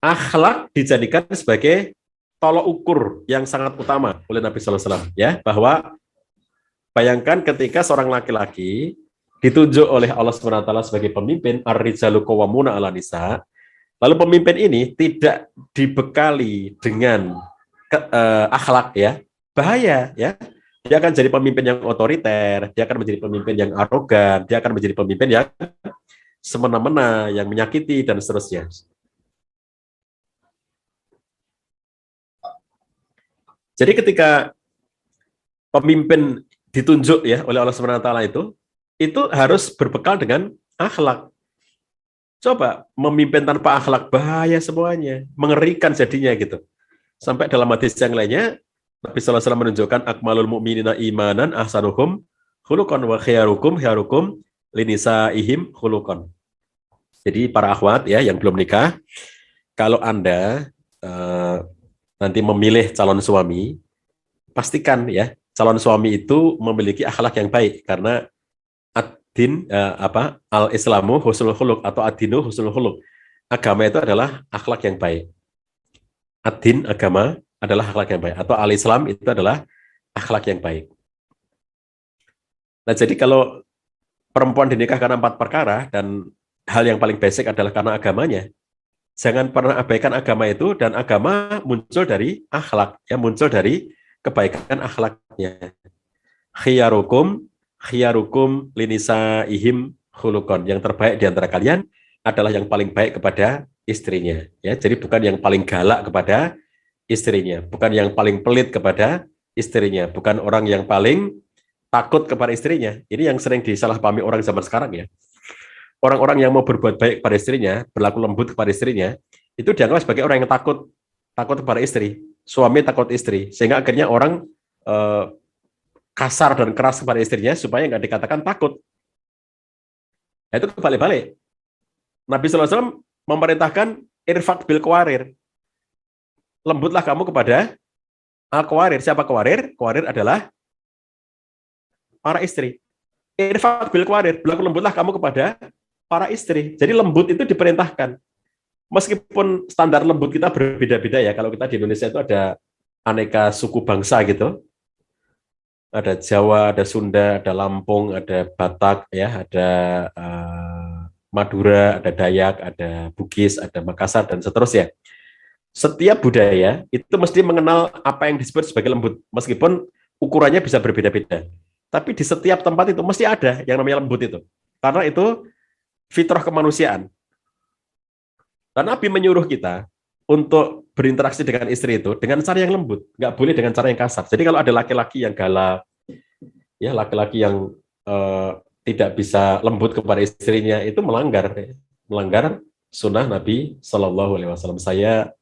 Akhlak dijadikan sebagai tolok ukur yang sangat utama oleh Nabi sallallahu alaihi wasallam ya, bahwa bayangkan ketika seorang laki-laki ditunjuk oleh Allah Subhanahu wa taala sebagai pemimpin, ar-rijalu qawwamuna 'alan nisa, lalu pemimpin ini tidak dibekali dengan akhlak ya, bahaya ya. Dia akan jadi pemimpin yang otoriter, dia akan menjadi pemimpin yang arogan, dia akan menjadi pemimpin yang semena-mena, yang menyakiti, dan seterusnya. Jadi ketika pemimpin ditunjuk ya oleh Allah Subhanahu wa taala itu harus berbekal dengan akhlak. Coba memimpin tanpa akhlak, bahaya semuanya, mengerikan jadinya gitu. Sampai dalam hadis yang lainnya Nabi sallallahu alaihi wasallam menunjukkan akmalul mu'minina imanan ahsanuhum khuluqan wa khiyarukum linisaihim khuluqan. Jadi para akhwat ya yang belum nikah, kalau Anda nanti memilih calon suami, pastikan ya calon suami itu memiliki akhlak yang baik, karena ad-din al-islamu husnul khuluq atau ad-dinu husnul khuluq. Agama itu adalah akhlak yang baik. Ad-din agama adalah akhlak yang baik, atau al-Islam itu adalah akhlak yang baik. Nah, jadi kalau perempuan dinikah karena 4 perkara dan hal yang paling basic adalah karena agamanya, jangan pernah abaikan agama itu, dan agama muncul dari akhlak, ya, muncul dari kebaikan akhlaknya. Khiyarukum linisaihim khuluqan. Yang terbaik di antara kalian adalah yang paling baik kepada istrinya, ya. Jadi bukan yang paling galak kepada istrinya, bukan yang paling pelit kepada istrinya, bukan orang yang paling takut kepada istrinya. Ini yang sering disalahpahami orang zaman sekarang ya. Orang-orang yang mau berbuat baik kepada istrinya, berlaku lembut kepada istrinya, itu dianggap sebagai orang yang takut kepada istri. Suami takut istri, sehingga akhirnya orang kasar dan keras kepada istrinya supaya nggak dikatakan takut. Nah, itu kebalik-balik. Nabi sallallahu alaihi wasallam memerintahkan irfaq bil qawarir. Lembutlah kamu kepada al-qawarir. Siapa qawarir? Qawarir adalah para istri. Irfaq bil qawarir, berlaku lembutlah kamu kepada para istri. Jadi lembut itu diperintahkan. Meskipun standar lembut kita berbeda-beda ya. Kalau kita di Indonesia itu ada aneka suku bangsa gitu. Ada Jawa, ada Sunda, ada Lampung, ada Batak, ya, ada Madura, ada Dayak, ada Bugis, ada Makassar, dan seterusnya. Setiap budaya itu mesti mengenal apa yang disebut sebagai lembut, meskipun ukurannya bisa berbeda-beda. Tapi di setiap tempat itu mesti ada yang namanya lembut itu. Karena itu fitrah kemanusiaan. Dan Nabi menyuruh kita untuk berinteraksi dengan istri itu dengan cara yang lembut, nggak boleh dengan cara yang kasar. Jadi kalau ada laki-laki yang galak, ya laki-laki yang tidak bisa lembut kepada istrinya, itu melanggar sunnah Nabi Shallallahu Alaihi Wasallam. Saya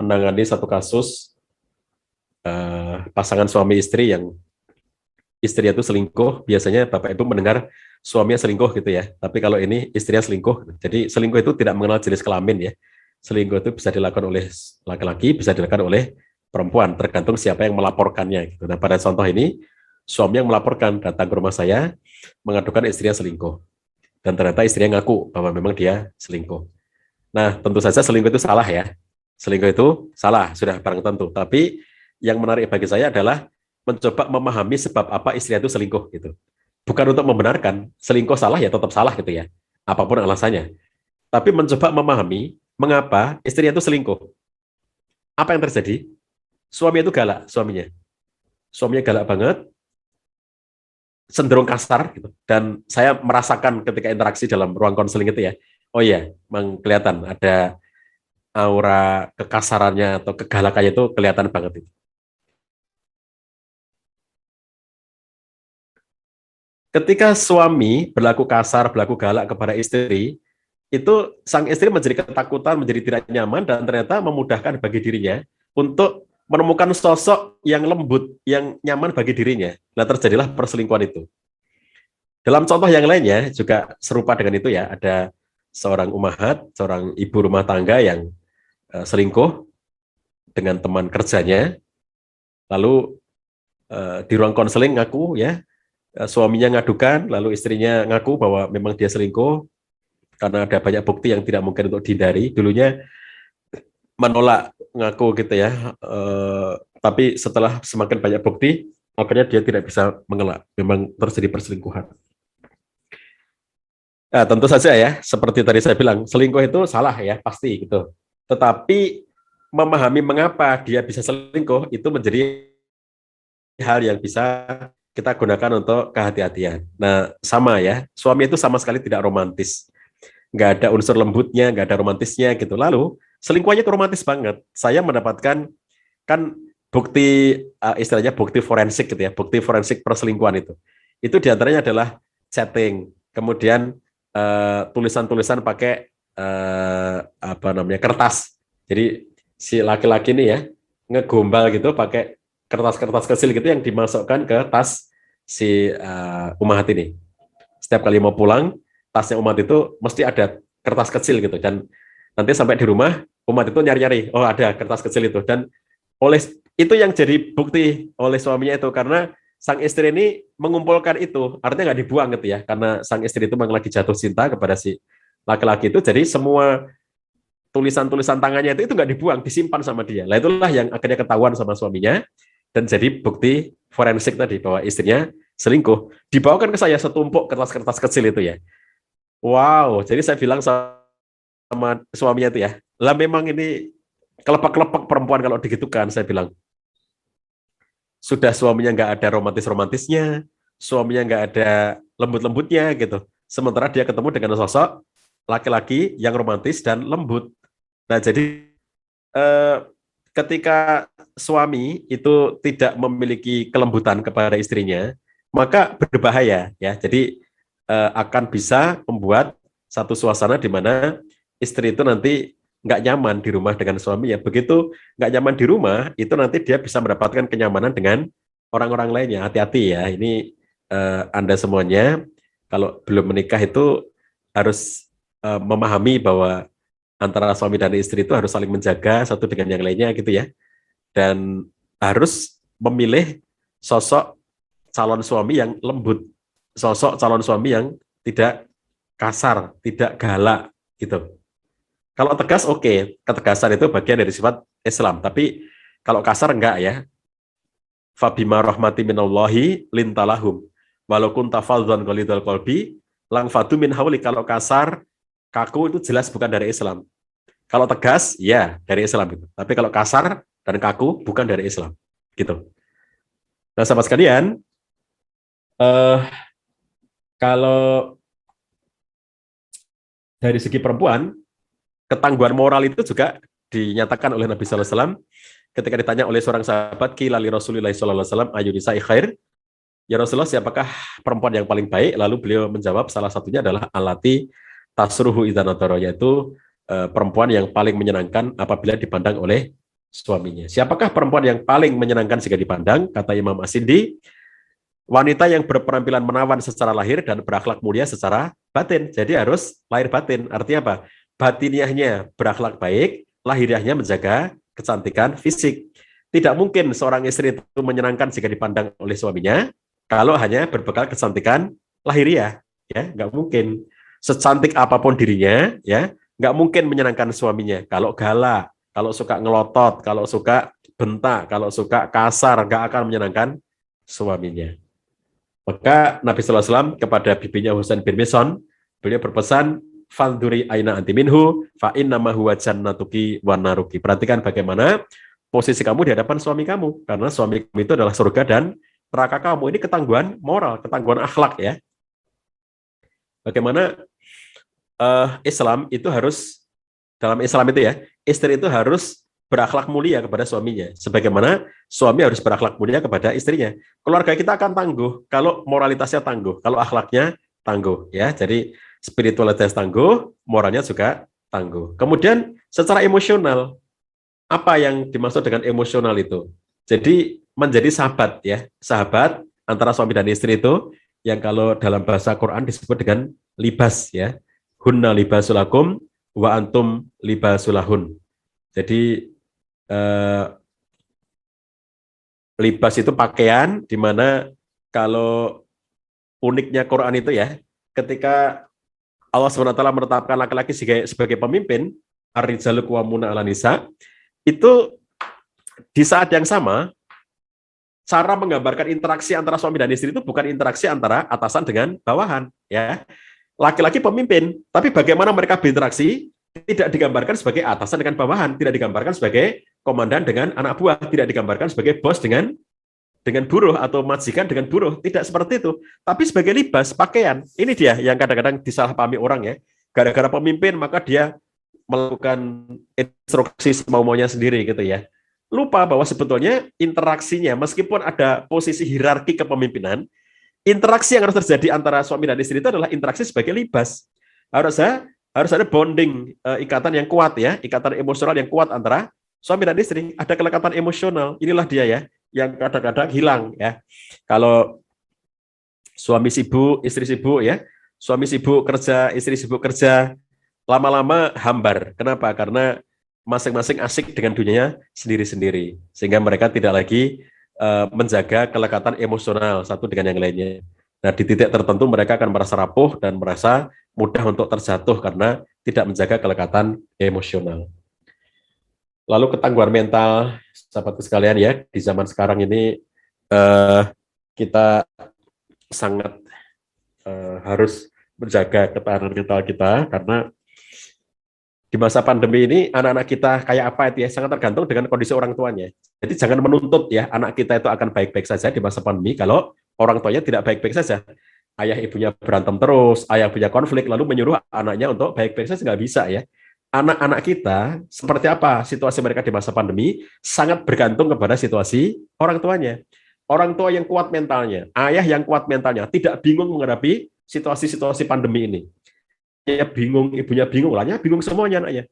menangani satu kasus pasangan suami istri yang istrinya itu selingkuh. Biasanya Bapak Ibu mendengar suaminya selingkuh gitu ya. Tapi kalau ini istrinya selingkuh. Jadi selingkuh itu tidak mengenal jenis kelamin ya. Selingkuh itu bisa dilakukan oleh laki-laki, bisa dilakukan oleh perempuan, tergantung siapa yang melaporkannya. Gitu. Nah, pada contoh ini, suami yang melaporkan datang ke rumah saya, mengadukan istrinya selingkuh. Dan ternyata istrinya ngaku bahwa memang dia selingkuh. Nah, tentu saja selingkuh itu salah ya. Selingkuh itu salah, sudah barang tentu. Tapi yang menarik bagi saya adalah mencoba memahami sebab apa istrinya itu selingkuh gitu. Bukan untuk membenarkan, selingkuh salah ya tetap salah gitu ya. Apapun alasannya. Tapi mencoba memahami mengapa istrinya itu selingkuh. Apa yang terjadi? Suami itu galak, suaminya. Suaminya galak banget, cenderung kasar gitu. Dan saya merasakan ketika interaksi dalam ruang konseling itu ya. Oh iya, memang kelihatan ada aura kekasarannya atau kegalakannya itu kelihatan banget itu. Ketika suami berlaku kasar, berlaku galak kepada istri, itu sang istri menjadi ketakutan, menjadi tidak nyaman, dan ternyata memudahkan bagi dirinya untuk menemukan sosok yang lembut, yang nyaman bagi dirinya. Nah, terjadilah perselingkuhan itu. Dalam contoh yang lainnya juga serupa dengan itu ya, ada seorang umahat, seorang ibu rumah tangga yang selingkuh dengan teman kerjanya, lalu di ruang konseling ngaku ya, suaminya ngadukan, lalu istrinya ngaku bahwa memang dia selingkuh, karena ada banyak bukti yang tidak mungkin untuk dihindari. Dulunya menolak ngaku gitu ya, tapi setelah semakin banyak bukti, akhirnya dia tidak bisa mengelak. Memang terjadi perselingkuhan. Nah, tentu saja ya, seperti tadi saya bilang, selingkuh itu salah ya, pasti gitu. Tetapi memahami mengapa dia bisa selingkuh itu menjadi hal yang bisa kita gunakan untuk kehati-hatian. Nah, sama ya, suami itu sama sekali tidak romantis. Nggak ada unsur lembutnya, nggak ada romantisnya gitu. Lalu selingkuhannya itu romantis banget. Saya mendapatkan kan bukti istilahnya bukti forensik gitu ya, bukti forensik perselingkuhan itu. Itu diantaranya adalah chatting, kemudian tulisan-tulisan pakai apa namanya kertas. Jadi si laki-laki ini ya ngegombal gitu pakai kertas-kertas kecil gitu yang dimasukkan ke tas si Umahat ini. Setiap kali mau pulang, tasnya umat itu mesti ada kertas kecil gitu, dan nanti sampai di rumah umat itu nyari-nyari, oh ada kertas kecil itu, dan oleh itu yang jadi bukti oleh suaminya itu, karena sang istri ini mengumpulkan itu, artinya nggak dibuang gitu ya, karena sang istri itu memang lagi jatuh cinta kepada si laki-laki itu, jadi semua tulisan-tulisan tangannya itu nggak dibuang, disimpan sama dia. Nah itulah yang akhirnya ketahuan sama suaminya, dan jadi bukti forensik tadi bahwa istrinya selingkuh. Dibawakan ke saya setumpuk kertas-kertas kecil itu ya. Wow, jadi saya bilang sama suaminya itu ya, lah memang ini kelepak-kelepak perempuan kalau digitukan, saya bilang. Sudah suaminya nggak ada romantis-romantisnya, suaminya nggak ada lembut-lembutnya gitu. Sementara dia ketemu dengan sosok laki-laki yang romantis dan lembut. Nah, jadi eh, ketika suami itu tidak memiliki kelembutan kepada istrinya, maka berbahaya ya. Jadi akan bisa membuat satu suasana di mana istri itu nanti nggak nyaman di rumah dengan suaminya. Begitu nggak nyaman di rumah, itu nanti dia bisa mendapatkan kenyamanan dengan orang-orang lainnya. Hati-hati ya, ini Anda semuanya kalau belum menikah itu harus memahami bahwa antara suami dan istri itu harus saling menjaga satu dengan yang lainnya gitu ya. Dan harus memilih sosok calon suami yang lembut, sosok calon suami yang tidak kasar, tidak galak gitu. Kalau tegas oke, ketegasan itu bagian dari sifat Islam. Tapi kalau kasar enggak ya. Fabima rahmati minallahi lintalahum. Walau kunta fadhan ghalidhal qalbi lang fadu min hauli. Kalau kasar, kaku itu jelas bukan dari Islam. Kalau tegas, ya dari Islam gitu. Tapi kalau kasar dan kaku bukan dari Islam. Gitu. Nah, sahabat sekalian, eh, kalau dari segi perempuan, ketangguhan moral itu juga dinyatakan oleh Nabi Sallallahu Alaihi Wasallam ketika ditanya oleh seorang sahabat, qila li Rasulillah sallallahu alaihi wasallam ayu nisa'i khair? Ya Rasulullah, siapakah perempuan yang paling baik? Lalu beliau menjawab, salah satunya adalah alati tasruhu idza nadhara, yaitu perempuan yang paling menyenangkan apabila dipandang oleh suaminya. Siapakah perempuan yang paling menyenangkan jika dipandang? Kata Imam As-Sindi, wanita yang berpenampilan menawan secara lahir dan berakhlak mulia secara batin. Jadi harus lahir batin. Artinya apa? Batiniahnya berakhlak baik, lahiriahnya menjaga kecantikan fisik. Tidak mungkin seorang istri itu menyenangkan jika dipandang oleh suaminya kalau hanya berbekal kecantikan lahiriah, ya nggak mungkin. Secantik apapun dirinya, ya nggak mungkin menyenangkan suaminya. Kalau galak, kalau suka ngelotot, kalau suka bentak, kalau suka kasar, nggak akan menyenangkan suaminya. Maka Nabi SAW kepada bibinya Husain bin Mihsan, beliau berpesan, Fanduri aina anti minhu, fa innama huwa jannatuki wa naruki. Perhatikan bagaimana posisi kamu di hadapan suami kamu, karena suami kamu itu adalah surga dan neraka kamu. Ini ketangguhan moral, ketangguhan akhlak ya. Bagaimana Islam itu harus, dalam Islam itu ya, istri itu harus berakhlak mulia kepada suaminya, sebagaimana suami harus berakhlak mulia kepada istrinya. Keluarga kita akan tangguh kalau moralitasnya tangguh, kalau akhlaknya tangguh ya. Jadi spiritualitas tangguh, moralnya juga tangguh. Kemudian secara emosional, apa yang dimaksud dengan emosional itu? Jadi menjadi sahabat ya, sahabat antara suami dan istri itu yang kalau dalam bahasa Quran disebut dengan libas ya. Hunna libasulakum wa antum libasulahun. Jadi libas itu pakaian, di mana kalau uniknya Quran itu ya, ketika Allah SWT menetapkan laki-laki sebagai pemimpin, ar-rijalu qawwamuna 'alan nisa, itu di saat yang sama, cara menggambarkan interaksi antara suami dan istri itu bukan interaksi antara atasan dengan bawahan. Ya, laki-laki pemimpin, tapi bagaimana mereka berinteraksi tidak digambarkan sebagai atasan dengan bawahan, tidak digambarkan sebagai komandan dengan anak buah, tidak digambarkan sebagai bos dengan buruh atau majikan dengan buruh, tidak seperti itu. Tapi sebagai libas, pakaian. Ini dia yang kadang-kadang disalahpahami orang ya. Gara-gara pemimpin maka dia melakukan instruksi semau-maunya sendiri gitu ya. Lupa bahwa sebetulnya interaksinya, meskipun ada posisi hierarki kepemimpinan, interaksi yang harus terjadi antara suami dan istri itu adalah interaksi sebagai libas. Harus ada bonding, ikatan yang kuat ya, ikatan emosional yang kuat antara suami dan istri. Ada kelekatan emosional. Inilah dia ya, yang kadang-kadang hilang ya. Kalau suami sibuk, istri sibuk ya, suami sibuk kerja, istri sibuk kerja, lama-lama hambar. Kenapa? Karena masing-masing asik dengan dunianya sendiri-sendiri, sehingga mereka tidak lagi menjaga kelekatan emosional satu dengan yang lainnya. Nah, di titik tertentu mereka akan merasa rapuh dan merasa mudah untuk terjatuh karena tidak menjaga kelekatan emosional. Lalu ketangguhan mental, sahabatku sekalian ya, di zaman sekarang ini kita sangat harus menjaga ketahanan mental kita, karena di masa pandemi ini anak-anak kita kayak apa itu ya, sangat tergantung dengan kondisi orang tuanya. Jadi jangan menuntut ya anak kita itu akan baik-baik saja di masa pandemi kalau orang tuanya tidak baik-baik saja. Ayah ibunya berantem terus, ayah punya konflik, lalu menyuruh anaknya untuk baik-baik saja, nggak bisa ya. Anak-anak kita seperti apa situasi mereka di masa pandemi sangat bergantung kepada situasi orang tuanya. Orang tua yang kuat mentalnya, ayah yang kuat mentalnya, tidak bingung menghadapi situasi-situasi pandemi ini. Ayahnya bingung, ibunya bingung, lahnya bingung semuanya anaknya.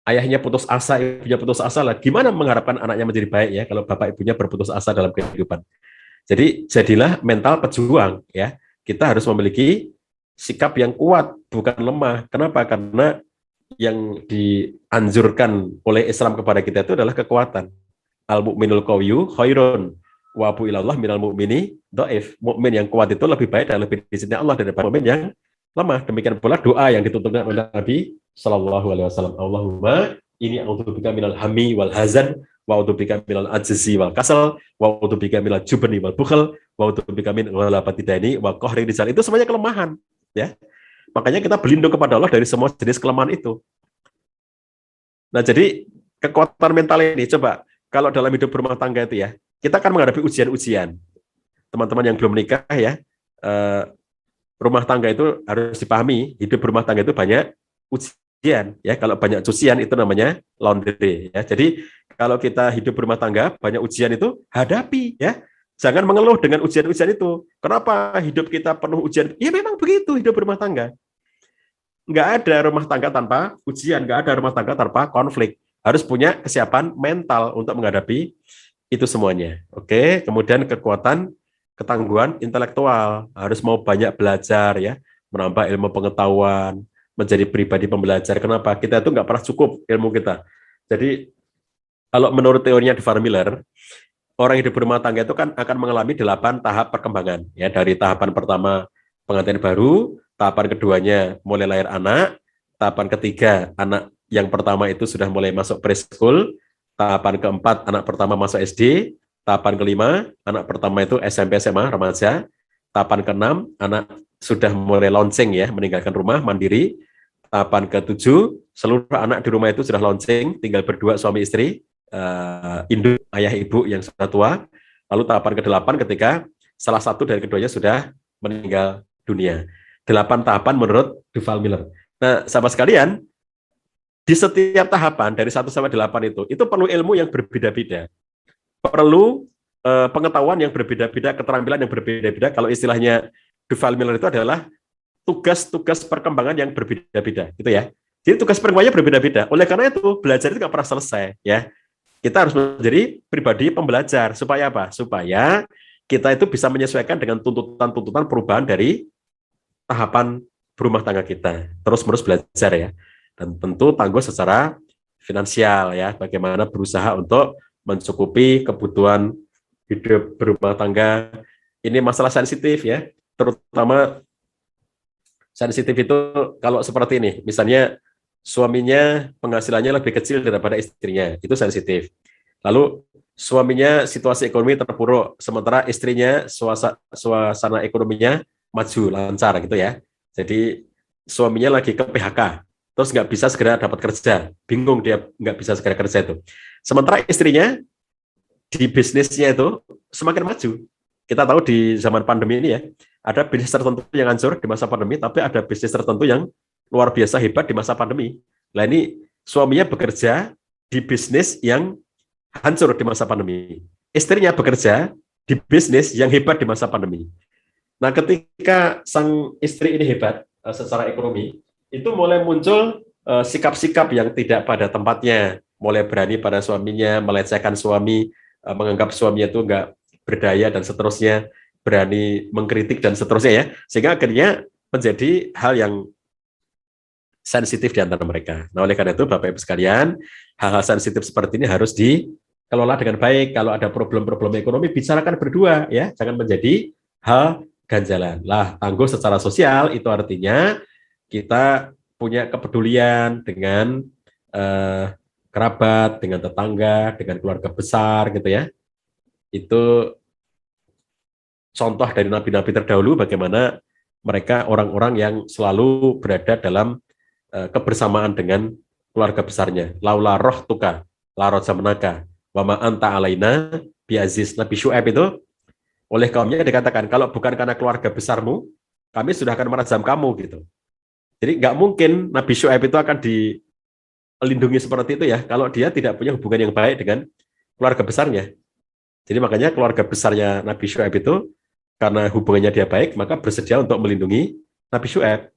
Ayahnya putus asa, ibunya putus asa lah. Gimana mengharapkan anaknya menjadi baik ya kalau bapak ibunya berputus asa dalam kehidupan. Jadi jadilah mental pejuang ya. Kita harus memiliki sikap yang kuat, bukan lemah. Kenapa? Karena yang dianjurkan oleh Islam kepada kita itu adalah kekuatan. Al-mu'minul qawiyyu khairun wa abu ilallah minal mu'mini dhaif. Mukmin yang kuat itu lebih baik dan lebih dicintai Allah daripada mukmin yang lemah. Demikian pula doa yang dituntunkan oleh Nabi sallallahu alaihi wasallam. Allahumma inni a'udzubika minal hammi wal hazan wa a'udzubika minal ajzi wal kasal wa a'udzubika minal jubni wal bukhl wa a'udzubika min ghalabati daini wa qahri rijal. Itu semuanya kelemahan ya. Makanya kita berlindung kepada Allah dari semua jenis kelemahan itu. Nah, jadi kekuatan mental ini coba kalau dalam hidup berumah tangga itu ya, kita akan menghadapi ujian-ujian. Teman-teman yang belum menikah ya, rumah tangga itu harus dipahami, hidup berumah tangga itu banyak ujian ya. Kalau banyak cucian itu namanya laundry ya. Jadi kalau kita hidup berumah tangga banyak ujian itu hadapi ya. Jangan mengeluh dengan ujian-ujian itu. Kenapa hidup kita penuh ujian? Ya memang begitu hidup berumah tangga. Nggak ada rumah tangga tanpa ujian, nggak ada rumah tangga tanpa konflik. Harus punya kesiapan mental untuk menghadapi itu semuanya. Oke, kemudian kekuatan, ketangguhan intelektual. Harus mau banyak belajar ya, menambah ilmu pengetahuan, menjadi pribadi pembelajar. Kenapa? Kita itu nggak pernah cukup ilmu kita. Jadi kalau menurut teorinya de Miller, orang hidup berumah tangga itu kan akan mengalami 8 tahap perkembangan. Ya, dari tahapan pertama pengantin baru, tahapan keduanya mulai lahir anak, tahapan ketiga anak yang pertama itu sudah mulai masuk preschool, tahapan keempat anak pertama masuk SD, tahapan kelima anak pertama itu SMP SMA remaja, tahapan keenam anak sudah mulai launching ya, meninggalkan rumah mandiri, tahapan ketujuh seluruh anak di rumah itu sudah launching, tinggal berdua suami istri, induk ayah ibu yang sudah tua. Lalu tahapan ke-8 ketika salah satu dari keduanya sudah meninggal dunia. 8 tahapan menurut Duval Miller. Nah, sahabat sekalian, di setiap tahapan dari 1 sampai 8 itu perlu ilmu yang berbeda-beda. Perlu pengetahuan yang berbeda-beda, keterampilan yang berbeda-beda. Kalau istilahnya Duval Miller itu adalah tugas-tugas perkembangan yang berbeda-beda, gitu ya. Jadi tugas perkembangannya berbeda-beda. Oleh karena itu, belajar itu nggak pernah selesai, ya. Kita harus menjadi pribadi pembelajar. Supaya apa? Supaya kita itu bisa menyesuaikan dengan tuntutan-tuntutan perubahan dari tahapan berumah tangga kita. Terus-menerus belajar ya. Dan tentu tangguh secara finansial ya. Bagaimana berusaha untuk mencukupi kebutuhan hidup berumah tangga. Ini masalah sensitif ya. Terutama sensitif itu kalau seperti ini. Misalnya suaminya penghasilannya lebih kecil daripada istrinya, itu sensitif. Lalu suaminya situasi ekonomi terpuruk, sementara istrinya suasana ekonominya maju, lancar gitu ya. Jadi suaminya lagi ke PHK, terus nggak bisa segera dapat kerja, bingung dia nggak bisa segera kerja itu. Sementara istrinya di bisnisnya itu semakin maju. Kita tahu di zaman pandemi ini ya, ada bisnis tertentu yang hancur di masa pandemi, tapi ada bisnis tertentu yang luar biasa hebat di masa pandemi. Nah ini suaminya bekerja di bisnis yang hancur di masa pandemi. Istrinya bekerja di bisnis yang hebat di masa pandemi. Nah ketika sang istri ini hebat secara ekonomi, itu mulai muncul sikap-sikap yang tidak pada tempatnya. Mulai berani pada suaminya, melecehkan suami, menganggap suaminya itu enggak berdaya dan seterusnya, berani mengkritik dan seterusnya ya. Sehingga akhirnya menjadi hal yang sensitif di antara mereka. Nah, oleh karena itu, Bapak Ibu sekalian, hal-hal sensitif seperti ini harus dikelola dengan baik. Kalau ada problem-problem ekonomi, bicarakan berdua, ya, jangan menjadi hal ganjalan. Lah, tangguh secara sosial itu artinya kita punya kepedulian dengan kerabat, dengan tetangga, dengan keluarga besar, gitu ya. Itu contoh dari nabi-nabi terdahulu bagaimana mereka orang-orang yang selalu berada dalam kebersamaan dengan keluarga besarnya. Laula roh tuka, la rojamanaka, wa ma anta alaina biaziz. Nabi Syuaib itu oleh kaumnya dikatakan, kalau bukan karena keluarga besarmu, kami sudah akan merajam kamu gitu. Jadi nggak mungkin Nabi Syuaib itu akan dilindungi seperti itu ya, kalau dia tidak punya hubungan yang baik dengan keluarga besarnya. Jadi makanya keluarga besarnya Nabi Syuaib itu, karena hubungannya dia baik, maka bersedia untuk melindungi Nabi Syuaib.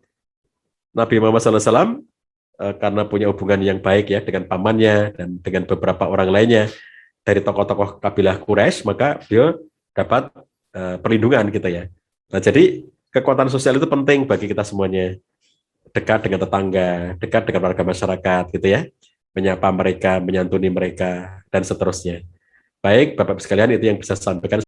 Nabi Muhammad SAW karena punya hubungan yang baik ya dengan pamannya dan dengan beberapa orang lainnya dari tokoh-tokoh kabilah Quraisy, maka dia dapat perlindungan gitu ya. Nah jadi kekuatan sosial itu penting bagi kita semuanya. Dekat dengan tetangga, dekat dengan warga masyarakat gitu ya, menyapa mereka, menyantuni mereka dan seterusnya. Baik Bapak-Ibu sekalian, itu yang bisa saya sampaikan.